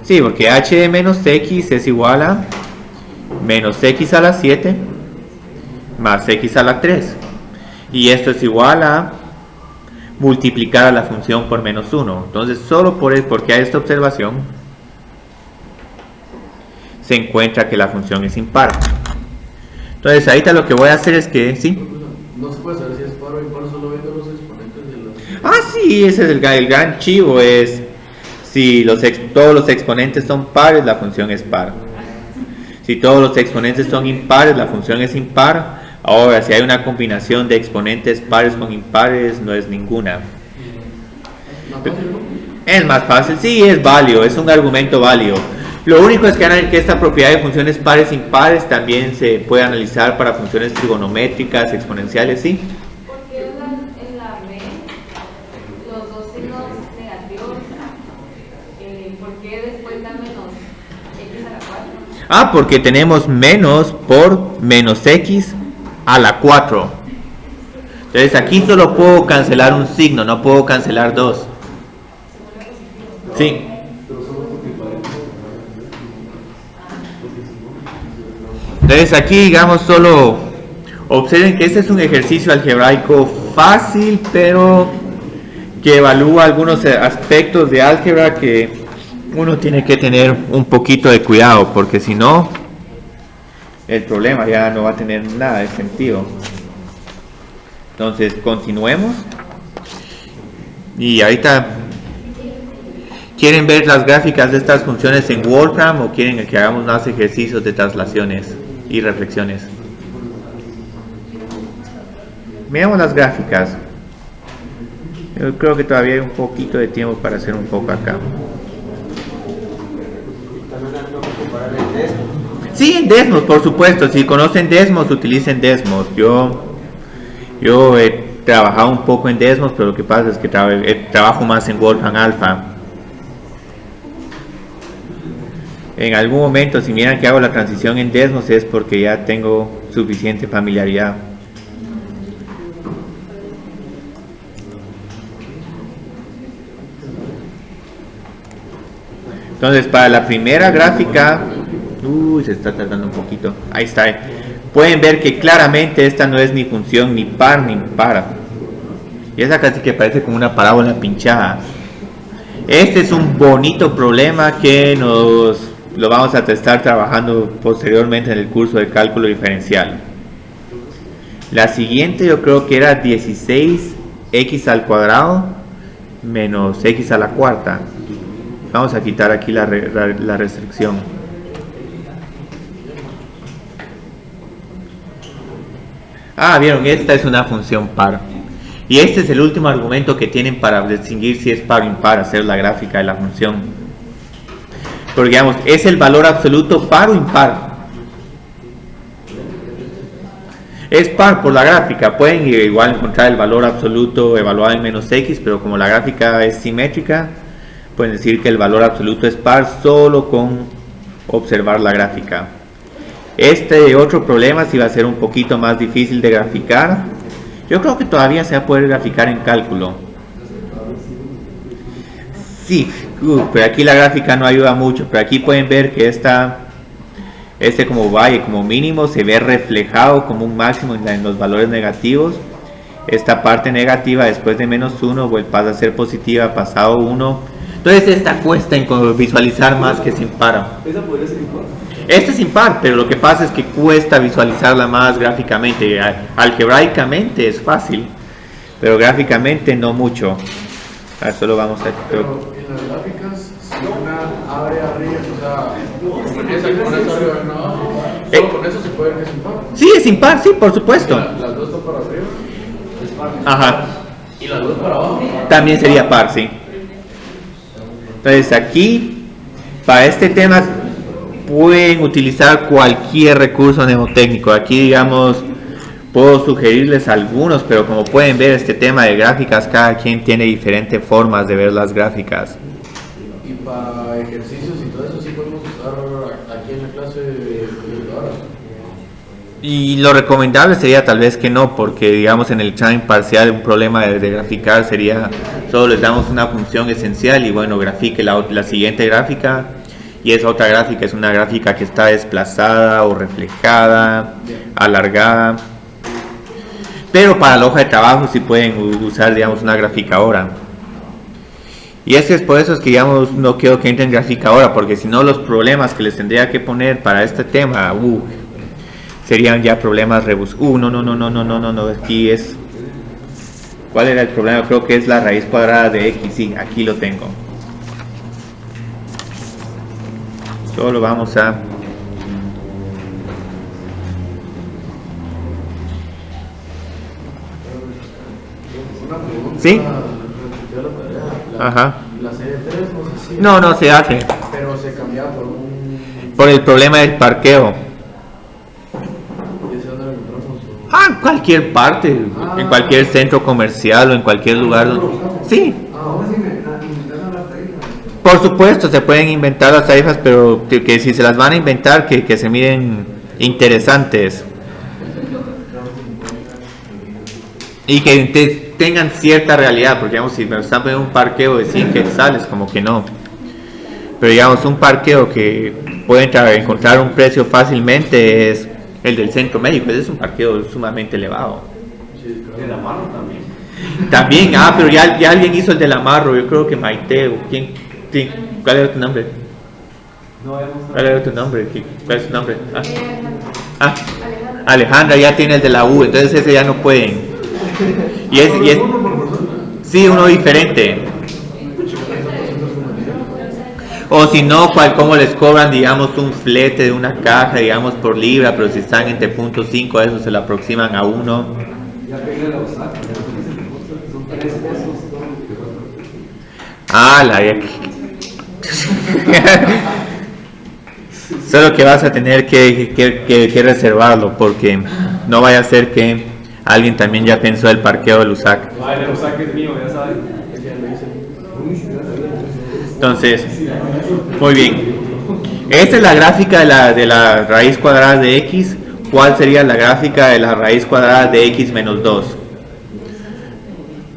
Speaker 1: Sí, porque h de menos x es igual a menos x a la 7 más x a la 3. Y esto es igual a multiplicar a la función por menos 1. Entonces, solo porque hay esta observación, se encuentra que la función es impar. Entonces, ahorita lo que voy a hacer es que, ¿sí?
Speaker 3: No se puede saber si es par o impar solo viendo los exponentes de los...
Speaker 1: Sí, ese es el gran chivo, es si todos los exponentes son pares, la función es par. Si todos los exponentes son impares, la función es impar. Ahora, si hay una combinación de exponentes pares con impares, no es ninguna. Es más fácil, sí, es válido, es un argumento válido. Lo único es que esta propiedad de funciones pares impares también se puede analizar para funciones trigonométricas, exponenciales, ¿sí?
Speaker 4: Porque en la B, los dos signos negativos, ¿por qué después da menos x a la 4?
Speaker 1: Porque tenemos menos por menos x a la 4. Entonces aquí solo puedo cancelar un signo, no puedo cancelar dos. Sí. Entonces aquí digamos solo observen que este es un ejercicio algebraico fácil, pero que evalúa algunos aspectos de álgebra que uno tiene que tener un poquito de cuidado, porque si no el problema ya no va a tener nada de sentido. Entonces continuemos. Y ahorita, ¿quieren ver las gráficas de estas funciones en Wolfram o quieren que hagamos más ejercicios de traslaciones y reflexiones? Miramos las gráficas. Yo creo que todavía hay un poquito de tiempo para hacer un poco acá. Sí, en Desmos, por supuesto. Si conocen Desmos, utilicen Desmos. Yo he trabajado un poco en Desmos, pero lo que pasa es que trabajo más en Wolfram Alpha. En algún momento, si miran que hago la transición en Desmos, es porque ya tengo suficiente familiaridad. Entonces, para la primera gráfica Uy, se está tardando un poquito. Ahí está. Pueden ver que claramente esta no es ni función ni par ni impar. Y esa casi que parece como una parábola pinchada. Este es un bonito problema que lo vamos a estar trabajando posteriormente en el curso de cálculo diferencial. La siguiente yo creo que era 16x al cuadrado menos x a la cuarta. Vamos a quitar aquí la restricción. Ah, vieron, esta es una función par. Y este es el último argumento que tienen para distinguir si es par o impar, hacer la gráfica de la función. Porque digamos, ¿es el valor absoluto par o impar? Es par por la gráfica. Pueden igual encontrar el valor absoluto evaluado en menos x, pero como la gráfica es simétrica, pueden decir que el valor absoluto es par solo con observar la gráfica. Este otro problema sí va a ser un poquito más difícil de graficar. Yo creo que todavía se va a poder graficar en cálculo. Sí, pero aquí la gráfica no ayuda mucho. Pero aquí pueden ver que este como valle, como mínimo, se ve reflejado como un máximo en los valores negativos. Esta parte negativa después de menos 1 pasa a ser positiva pasado 1. Entonces esta cuesta en visualizar más que sin par.
Speaker 3: ¿Esa podría ser impar?
Speaker 1: Este es impar, pero lo que pasa es que cuesta visualizarla más gráficamente. Algebraicamente es fácil, pero gráficamente no mucho. Solo vamos a...
Speaker 5: Pero en las gráficas, si una abre arriba, o sea, con esa arriba y una abajo, solo con eso se puede ver que es impar.
Speaker 1: Sí, es impar, sí, por supuesto.
Speaker 5: Las dos están para arriba, es par.
Speaker 1: Ajá.
Speaker 5: Y las dos para abajo.
Speaker 1: También sería par, sí. Entonces aquí, para este tema, pueden utilizar cualquier recurso mnemotécnico. Aquí, digamos, puedo sugerirles algunos, pero como pueden ver, este tema de gráficas, cada quien tiene diferentes formas de ver las gráficas.
Speaker 5: Y para ejercicios y todo eso, sí podemos usar aquí en la clase de computadoras.
Speaker 1: Y lo recomendable sería tal vez que no, porque digamos en el examen parcial un problema de graficar sería, solo les damos una función esencial y bueno, grafique la siguiente gráfica. Y esa otra gráfica es una gráfica que está desplazada o reflejada, alargada. Pero para la hoja de trabajo sí pueden usar, digamos, una graficadora. Y es por eso es que, digamos, no quiero que entren graficadora, porque si no los problemas que les tendría que poner para este tema, serían ya problemas rebuscados. No, aquí es... ¿Cuál era el problema? Creo que es la raíz cuadrada de x, sí, aquí lo tengo. Solo vamos a...
Speaker 5: Una pregunta.
Speaker 1: ¿Sí? Ajá.
Speaker 5: La serie 3 no sé si...
Speaker 1: No se hace.
Speaker 5: Pero se cambiaba por un...
Speaker 1: Por el problema del parqueo.
Speaker 5: ¿Y ese dónde lo encontramos?
Speaker 1: Cualquier parte, en cualquier centro comercial o en cualquier lugar. Sí.
Speaker 2: Vamos a inventar las tarifas.
Speaker 1: Por supuesto, se pueden inventar las tarifas, pero que si se las van a inventar, que se miren interesantes. Y que tengan cierta realidad, porque digamos, si me están poniendo un parqueo de 100 quetzales, como que no. Pero digamos, un parqueo que pueden encontrar un precio fácilmente es el del centro médico. Ese es un parqueo sumamente elevado.
Speaker 3: El amarro también.
Speaker 1: También, pero ya alguien hizo el del amarro, yo creo que Maite, o ¿quién? ¿Cuál era tu nombre? ¿Cuál era tu nombre? ¿Cuál es tu nombre? Alejandra ya tiene el de la U, entonces ese ya no pueden. Y es sí, uno diferente. O si no, ¿cómo les cobran, digamos, un flete de una caja, digamos, por libra? Pero si están entre 0.5, a eso se lo aproximan a 1.
Speaker 3: Ya pegué la OSAC, son 3 pesos.
Speaker 1: Solo que vas a tener que reservarlo, porque no vaya a ser que alguien también ya pensó el parqueo del USAC.
Speaker 3: El OSAC es mío, ya saben.
Speaker 1: Entonces, muy bien. Esta es la gráfica de la raíz cuadrada de x. ¿Cuál sería la gráfica de la raíz cuadrada de x menos 2?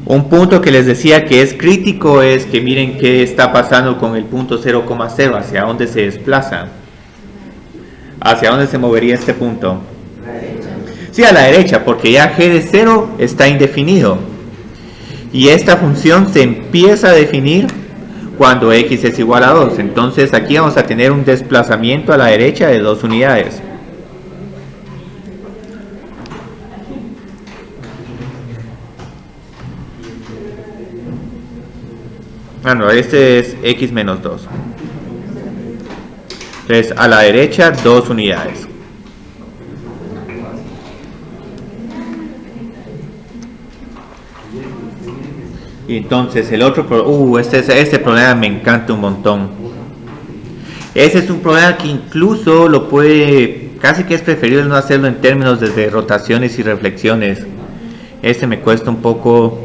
Speaker 1: Un punto que les decía que es crítico es que miren qué está pasando con el punto 0,0, hacia dónde se desplaza. ¿Hacia dónde se movería este punto?
Speaker 2: La derecha.
Speaker 1: Sí, a la derecha, porque ya g de 0 está indefinido. Y esta función se empieza a definir cuando x es igual a 2. Entonces aquí vamos a tener un desplazamiento a la derecha de 2 unidades. No, este es x menos 2. Entonces a la derecha 2 unidades. Y entonces el otro este problema me encanta un montón. Ese es un problema que incluso lo puede, casi que es preferible no hacerlo en términos de rotaciones y reflexiones. Este me cuesta un poco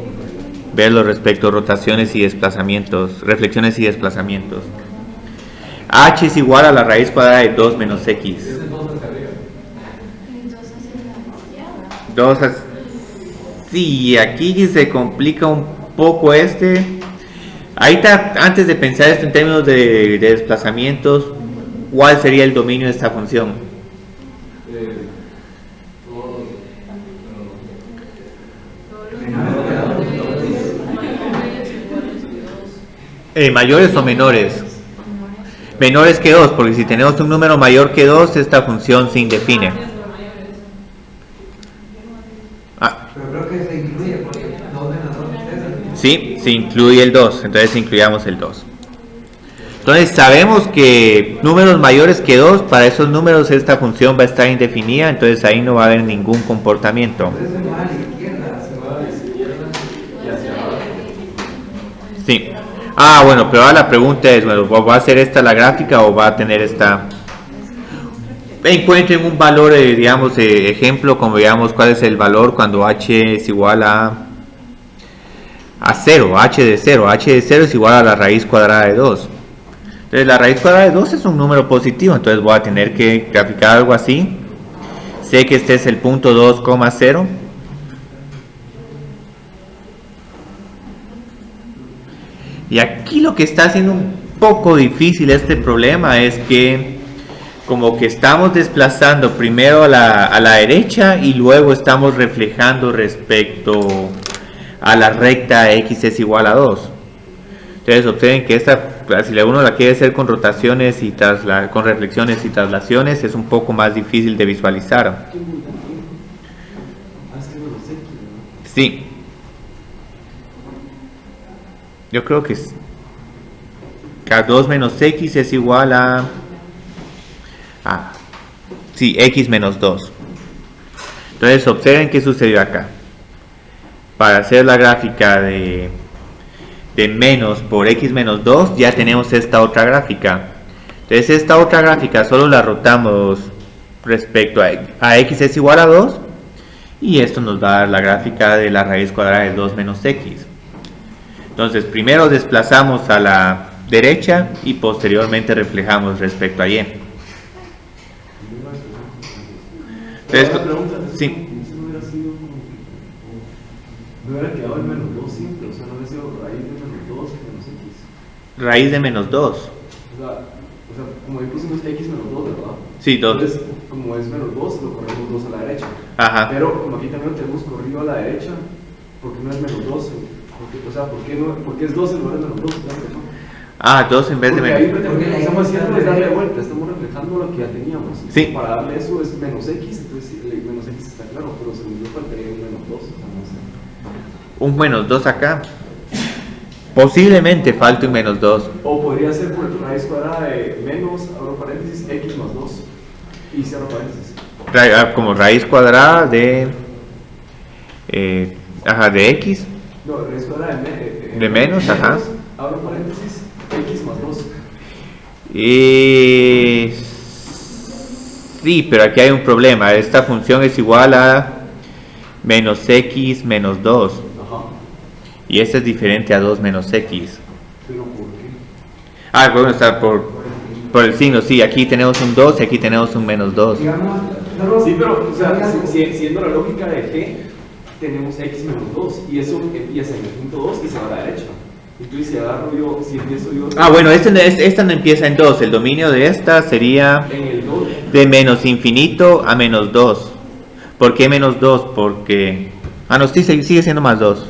Speaker 1: verlo respecto a rotaciones y desplazamientos, reflexiones y desplazamientos. H es igual a la raíz cuadrada de 2 menos x. 2 sí, aquí se complica un poco ahorita, antes de pensar esto en términos de desplazamientos, ¿cuál sería el dominio de esta función? ¿Mayores o menores? Menores que 2, porque si tenemos un número mayor que 2, esta función se indefine.
Speaker 2: Pero creo que se incluye porque 2 menos 2 es 0.
Speaker 1: Sí, se incluye el 2, entonces incluyamos el 2. Entonces sabemos que números mayores que 2, para esos números esta función va a estar indefinida, entonces ahí no va a haber ningún comportamiento.
Speaker 2: Entonces se mueve a la izquierda.
Speaker 3: Se va a la izquierda y hacia abajo.
Speaker 1: Sí. Bueno, pero ahora la pregunta es, bueno, ¿va a ser esta la gráfica o va a tener esta? Encuentren un valor, digamos, ejemplo, como veamos cuál es el valor cuando h es igual a 0, h de 0. H de 0 es igual a la raíz cuadrada de 2. Entonces la raíz cuadrada de 2 es un número positivo, entonces voy a tener que graficar algo así. Sé que este es el punto 2,0. Y aquí lo que está haciendo un poco difícil este problema es que como que estamos desplazando primero a la derecha y luego estamos reflejando respecto a la recta x es igual a 2. Entonces observen que esta, si uno la quiere hacer con rotaciones y con reflexiones y traslaciones, es un poco más difícil de visualizar. Sí. Yo creo que K2 menos X es igual a sí, X menos 2. Entonces observen qué sucedió acá. Para hacer la gráfica de menos por X menos 2 ya tenemos esta otra gráfica. Entonces esta otra gráfica solo la rotamos respecto a X es igual a 2 y esto nos va a dar la gráfica de la raíz cuadrada de 2 menos X. Entonces primero desplazamos a la derecha y posteriormente reflejamos respecto a Y. Entonces, sí.
Speaker 3: No hubiera quedado el menos 2 siempre, o sea, no hubiera sido raíz de menos 2 menos X.
Speaker 1: Raíz de menos 2.
Speaker 3: O sea, como ahí pusimos X menos 2, ¿verdad?
Speaker 1: Sí, 2.
Speaker 3: Entonces, como es menos 2, lo corremos 2 a la derecha.
Speaker 1: Ajá.
Speaker 3: Pero como aquí también lo tenemos corrido a la derecha, ¿por qué no es menos 2? ¿Por qué es 2 en lugar de menos 2?
Speaker 1: 2 en vez de menos.
Speaker 3: Porque ahí estamos haciendo es darle vuelta, estamos reflejando lo que ya teníamos.
Speaker 1: Sí.
Speaker 3: Para darle eso es menos X, entonces el menos X está claro, pero según yo faltaría un menos 2, o sea, no sé.
Speaker 1: Un menos 2 acá. Posiblemente falte un menos 2.
Speaker 3: O podría ser por raíz cuadrada de menos, abro paréntesis, X más 2 y cierro paréntesis.
Speaker 1: Como raíz cuadrada de de X.
Speaker 3: No, raíz cuadrada
Speaker 1: de menos, ajá.
Speaker 3: Abro paréntesis, X más 2.
Speaker 1: Sí, pero aquí hay un problema. Esta función es igual a menos X menos 2.
Speaker 3: Ajá.
Speaker 1: Y esta es diferente a 2 menos X.
Speaker 3: ¿Pero por qué?
Speaker 1: Bueno, está por el signo. Sí, aquí tenemos un 2 y aquí tenemos un menos 2.
Speaker 2: Digamos,
Speaker 3: Sí, pero, o sea, siendo la lógica de G, tenemos X menos 2 y eso empieza en el punto 2 y se va a la derecha. Entonces si empiezo yo...
Speaker 1: Bueno, esta no empieza en 2, el dominio de esta sería...
Speaker 3: En el 2.
Speaker 1: de menos infinito a menos 2. ¿Por qué menos 2? Porque... ah, no, sí, sigue siendo más 2.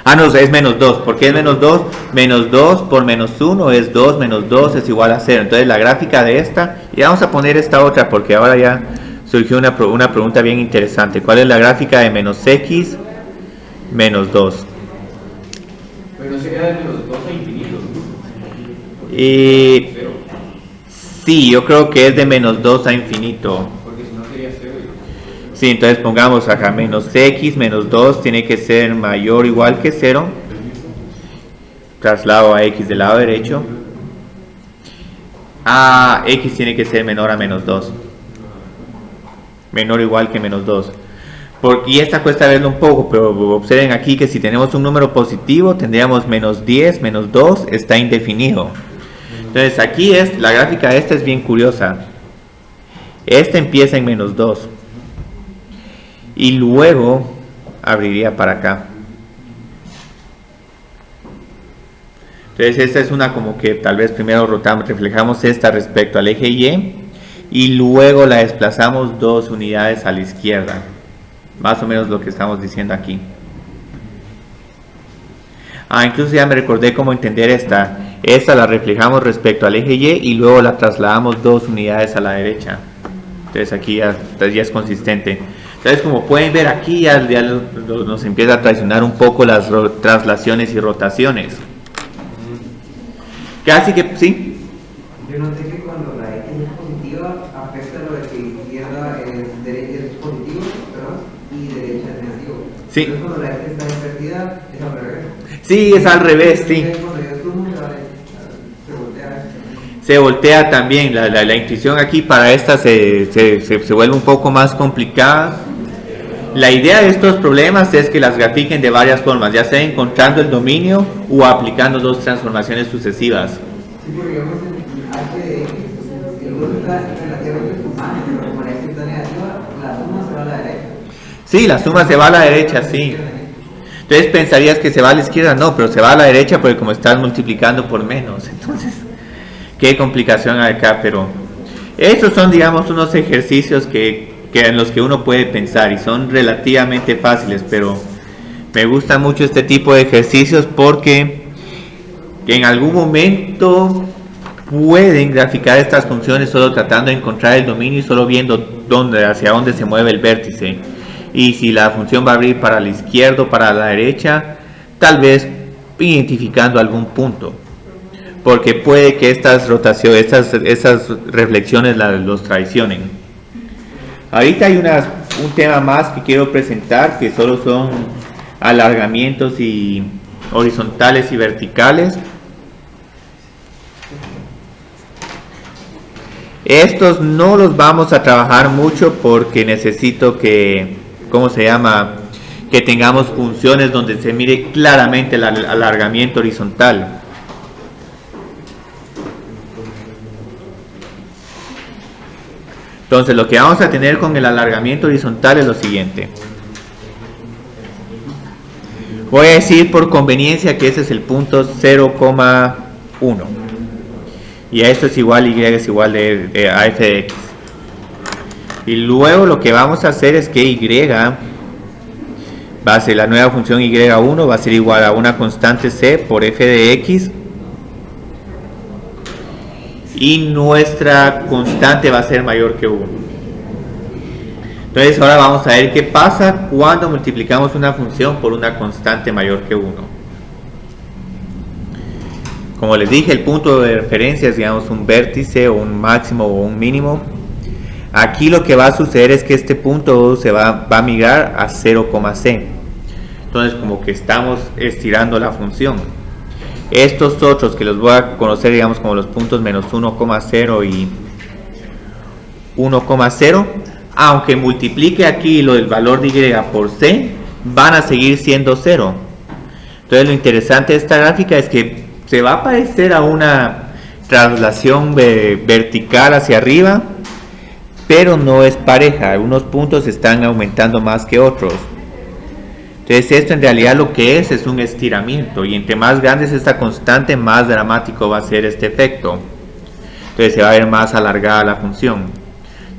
Speaker 1: Ah, no, es menos 2. ¿Por qué es menos 2? Menos 2 por menos 1 es 2, menos 2 es igual a 0. Entonces la gráfica de esta, y vamos a poner esta otra porque ahora ya surgió una pregunta bien interesante. ¿Cuál es la gráfica de menos x menos 2?
Speaker 5: Pero sería de menos 2 a infinito, ¿no?
Speaker 1: Y... sí, yo creo que es de menos 2 a infinito.
Speaker 5: Porque si no sería 0.
Speaker 1: Sí, entonces pongamos acá menos x menos 2 tiene que ser mayor o igual que 0. Traslado a x del lado derecho. A x tiene que ser menor a menos 2. Menor o igual que menos 2. Y esta cuesta verlo un poco, pero observen aquí que si tenemos un número positivo tendríamos menos 10, menos 2, está indefinido. Entonces aquí la gráfica de esta es bien curiosa. Esta empieza en menos 2. Y luego abriría para acá. Entonces esta es una como que tal vez primero reflejamos esta respecto al eje Y luego la desplazamos 2 unidades a la izquierda. Más o menos lo que estamos diciendo aquí. Incluso ya me recordé cómo entender esta. Esta la reflejamos respecto al eje Y luego la trasladamos 2 unidades a la derecha. Entonces aquí ya es consistente. Entonces, como pueden ver aquí ya nos empieza a traicionar un poco las traslaciones y rotaciones. Casi que sí.
Speaker 2: Yo noté que cuando la X es positiva afecta lo de que izquierda es derecha es positivo, ¿verdad? Y derecha es negativo.
Speaker 1: Sí.
Speaker 2: Entonces cuando la X está invertida es al revés.
Speaker 1: Sí, es al revés, sí.
Speaker 2: Cuando yo sumo se voltea.
Speaker 1: Se voltea también. La intuición aquí para esta se vuelve un poco más complicada. La idea de estos problemas es que las grafiquen de varias formas, ya sea encontrando el dominio o aplicando 2 transformaciones sucesivas.
Speaker 2: Sí, porque digamos en h de x, el 2 está relativamente sumado, pero como la x está negativa, la suma se va a la derecha.
Speaker 1: Sí, la suma se va a la derecha, sí. Entonces pensarías que se va a la izquierda, no, pero se va a la derecha porque como estás multiplicando por menos. Entonces, qué complicación acá, pero estos son, digamos, unos ejercicios en los que uno puede pensar y son relativamente fáciles, pero me gusta mucho este tipo de ejercicios porque en algún momento pueden graficar estas funciones solo tratando de encontrar el dominio y solo viendo hacia dónde se mueve el vértice, y si la función va a abrir para la izquierda o para la derecha, tal vez identificando algún punto, porque puede que estas rotaciones, esas reflexiones los traicionen. Ahorita hay un tema más que quiero presentar, que solo son alargamientos y horizontales y verticales. Estos no los vamos a trabajar mucho porque necesito que, que tengamos funciones donde se mire claramente el alargamiento horizontal. Entonces lo que vamos a tener con el alargamiento horizontal es lo siguiente. Voy a decir por conveniencia que ese es el punto 0,1 y a esto es igual, y es igual a f de x. Y luego lo que vamos a hacer es que y va a ser la nueva función y1 va a ser igual a una constante c por f de x, y nuestra constante va a ser mayor que 1. Entonces ahora vamos a ver qué pasa cuando multiplicamos una función por una constante mayor que 1. Como les dije, el punto de referencia es, digamos, un vértice o un máximo o un mínimo. Aquí lo que va a suceder es que este punto va a migrar a 0,c. Entonces como que estamos estirando la función. Estos otros que los voy a conocer, digamos, como los puntos menos 1,0 y 1,0, aunque multiplique aquí el valor de y por c, van a seguir siendo 0. Entonces lo interesante de esta gráfica es que se va a parecer a una traslación vertical hacia arriba, pero no es pareja. Algunos puntos están aumentando más que otros. Entonces esto en realidad lo que es un estiramiento, y entre más grande es esta constante, más dramático va a ser este efecto. Entonces se va a ver más alargada la función.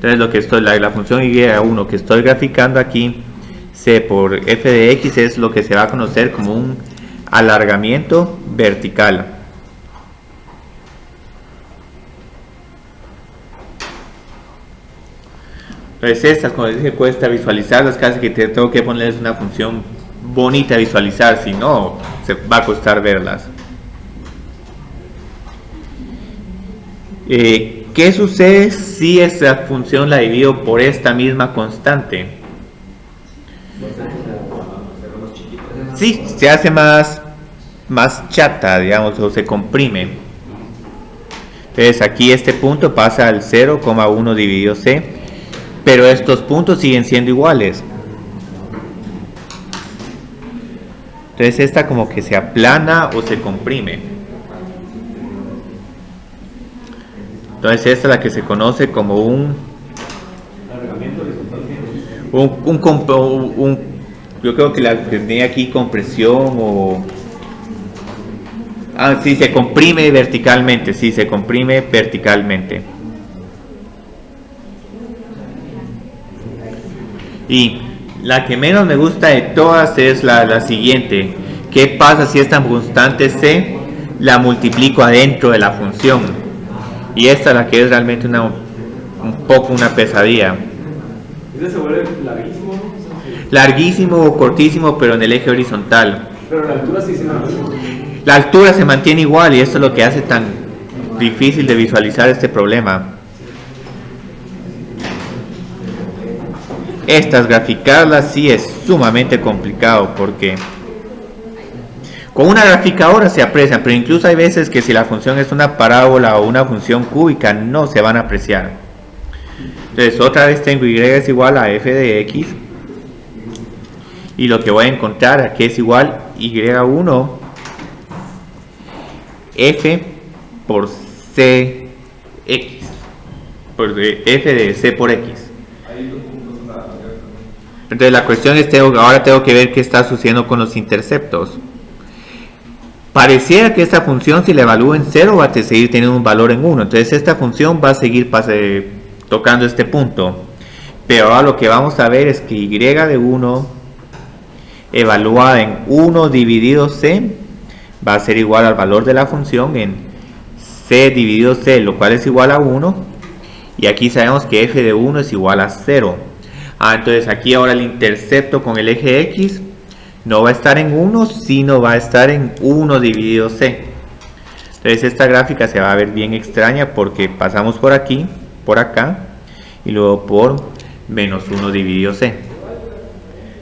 Speaker 1: Entonces lo que estoy, la función y1 que estoy graficando aquí, c por f de x, es lo que se va a conocer como un alargamiento vertical. Entonces estas, como les dije, cuesta visualizarlas, casi que tengo que ponerles una función bonita a visualizar, si no, se va a costar verlas. ¿Qué sucede si esta función la divido por esta misma constante? Sí, se hace más chata, digamos, o se comprime. Entonces aquí este punto pasa al 0,1 dividido c, pero estos puntos siguen siendo iguales. Entonces esta como que se aplana o se comprime. Entonces esta es la que se conoce como un yo creo que la tenía aquí compresión o sí, se comprime verticalmente, sí, se comprime verticalmente. Y la que menos me gusta de todas es la siguiente. ¿Qué pasa si esta constante c la multiplico adentro de la función? Y esta es la que es realmente un poco una pesadilla.
Speaker 3: ¿Ese se vuelve larguísimo?
Speaker 1: Larguísimo o cortísimo, pero en el eje horizontal.
Speaker 3: Pero la altura sí se mantiene.
Speaker 1: La altura se mantiene igual y esto es lo que hace tan difícil de visualizar este problema. Estas graficarlas sí es sumamente complicado porque con una graficadora se aprecian, pero incluso hay veces que si la función es una parábola o una función cúbica no se van a apreciar. Entonces otra vez tengo y es igual a f de x y lo que voy a encontrar aquí es igual y1 f por c x, por f de c por x. Entonces la cuestión es, ahora tengo que ver qué está sucediendo con los interceptos. Pareciera que esta función, si la evalúo en 0, va a seguir teniendo un valor en 1. Entonces esta función va a seguir tocando este punto. Pero ahora lo que vamos a ver es que y de 1 evaluada en 1 dividido c va a ser igual al valor de la función en c dividido c, lo cual es igual a 1. Y aquí sabemos que f de 1 es igual a 0. Entonces aquí ahora el intercepto con el eje x no va a estar en 1, sino va a estar en 1 dividido c. Entonces esta gráfica se va a ver bien extraña porque pasamos por aquí, por acá, y luego por menos 1 dividido c.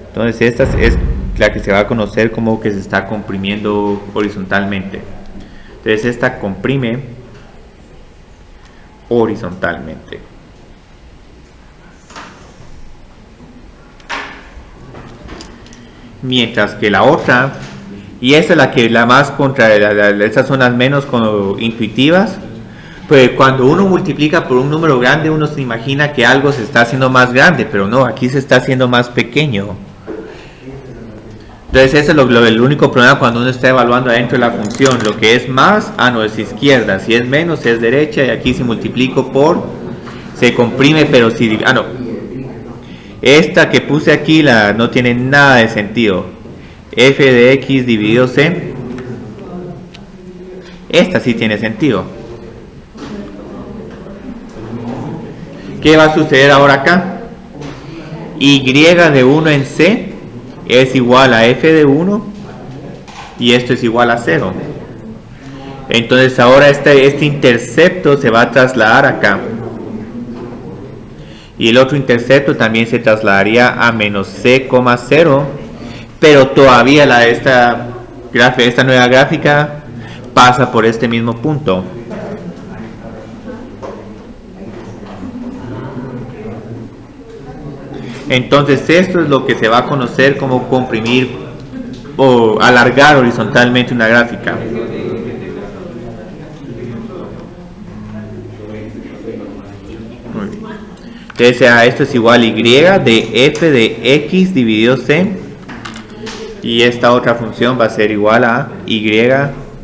Speaker 1: Entonces esta es la que se va a conocer como que se está comprimiendo horizontalmente. Entonces esta comprime horizontalmente. Mientras que la otra, y esta es la más estas son las menos intuitivas, pues cuando uno multiplica por un número grande uno se imagina que algo se está haciendo más grande, pero no, aquí se está haciendo más pequeño. Entonces ese es el único problema cuando uno está evaluando adentro de la función. Lo que es más, no es izquierda, si es menos es derecha, y aquí si multiplico por, se comprime, pero si, no. Esta que puse aquí no tiene nada de sentido. F de x dividido c. Esta sí tiene sentido. ¿Qué va a suceder ahora acá? Y de 1 en c es igual a f de 1 y esto es igual a 0. Entonces ahora este intercepto se va a trasladar acá. Y el otro intercepto también se trasladaría a menos c, 0, pero todavía esta nueva gráfica pasa por este mismo punto. Entonces esto es lo que se va a conocer como comprimir o alargar horizontalmente una gráfica. Entonces esto es igual a y de f de x dividido c, y esta otra función va a ser igual a y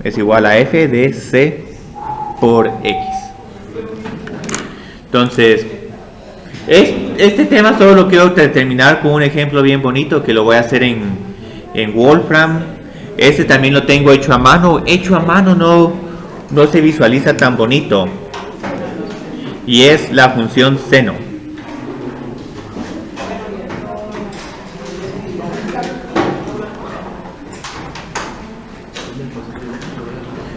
Speaker 1: es igual a f de c por x. Entonces Este tema solo lo quiero terminar con un ejemplo bien bonito que lo voy a hacer en Wolfram. Este también lo tengo hecho a mano. Hecho a mano no se visualiza tan bonito. Y es la función seno.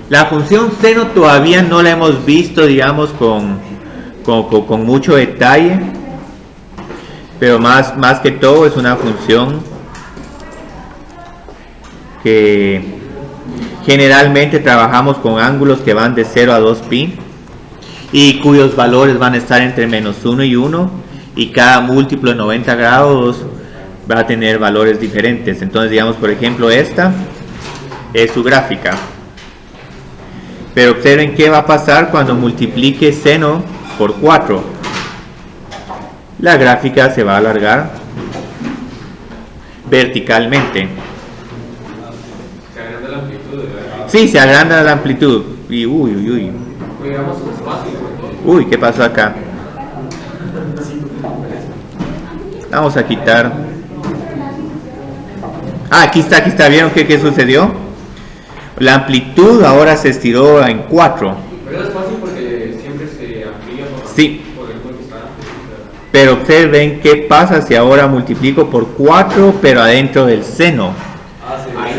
Speaker 1: La función seno todavía no la hemos visto, digamos, con mucho detalle, pero más que todo es una función que generalmente trabajamos con ángulos que van de 0 a 2pi y cuyos valores van a estar entre -1 y 1, y cada múltiplo de 90 grados va a tener valores diferentes. Entonces, digamos, por ejemplo, esta es su gráfica. Pero observen qué va a pasar cuando multiplique seno por 4. La gráfica se va a alargar verticalmente.
Speaker 3: Se agranda la amplitud, ¿verdad?
Speaker 1: Sí, se agranda la amplitud. Y uy. Uy, ¿qué pasó acá? Vamos a quitar. Ah, aquí está. ¿Vieron qué sucedió? La amplitud ahora se estiró en 4.
Speaker 3: Pero es fácil porque siempre se amplía por el cuerpo que está.
Speaker 1: Pero observen qué pasa si ahora multiplico por 4, pero adentro del seno.
Speaker 3: Ahí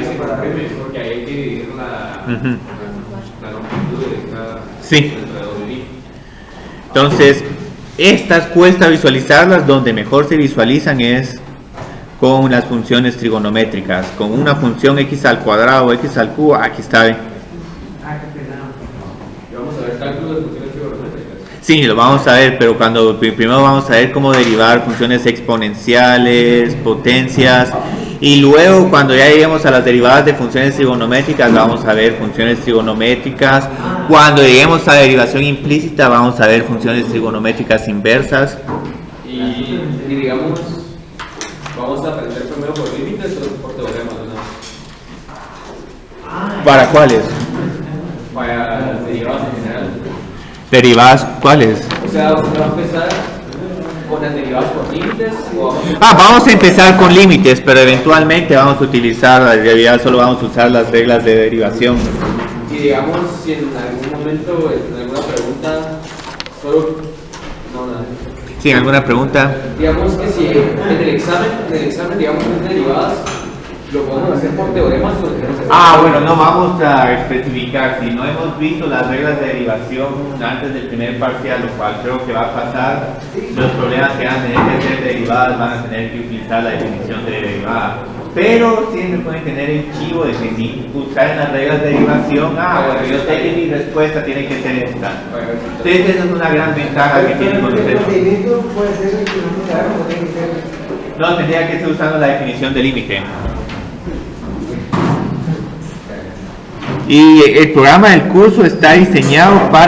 Speaker 3: se comprime, porque ahí hay que dividir la longitud de cada.
Speaker 1: Sí. Entonces, estas cuesta visualizarlas. Donde mejor se visualizan es con las funciones trigonométricas, con una función x al cuadrado o x al cubo. Aquí está, ¿ve?
Speaker 3: Y vamos a ver cálculos de funciones trigonométricas.
Speaker 1: Sí, lo vamos a ver, pero primero vamos a ver cómo derivar funciones exponenciales, potencias, y luego cuando ya lleguemos a las derivadas de funciones trigonométricas vamos a ver funciones trigonométricas. Cuando lleguemos a derivación implícita vamos a ver funciones trigonométricas inversas.
Speaker 3: Y digamos, vamos a aprender primero por límites o por teoremas, ¿no?
Speaker 1: ¿Para cuáles?
Speaker 3: Para las derivadas en general.
Speaker 1: ¿Derivadas cuáles?
Speaker 3: O sea, ¿usted va a empezar con las derivadas por límites o
Speaker 1: Vamos a empezar con límites, pero eventualmente vamos a utilizar, en realidad solo vamos a usar las reglas de derivación.
Speaker 3: Y digamos, si en algún momento, en alguna pregunta, solo... No, nada.
Speaker 1: ¿Sí, alguna pregunta?
Speaker 3: Digamos que si en el examen, digamos, en derivadas, lo podemos hacer por teoremas o lo queremos hacer.
Speaker 1: Bueno, no vamos a especificar. Si no hemos visto las reglas de derivación antes del primer parcial, lo cual creo que va a pasar, los problemas que van a tener que hacer derivadas van a tener que utilizar la definición de derivada. Pero siempre pueden tener el chivo de que si buscar en las reglas de derivación, bueno, yo sé que mi respuesta tiene que ser esta. Entonces esa es una gran ventaja que tiene con ustedes. No, tendría que ser usando la definición de límite. Y el programa del curso está diseñado para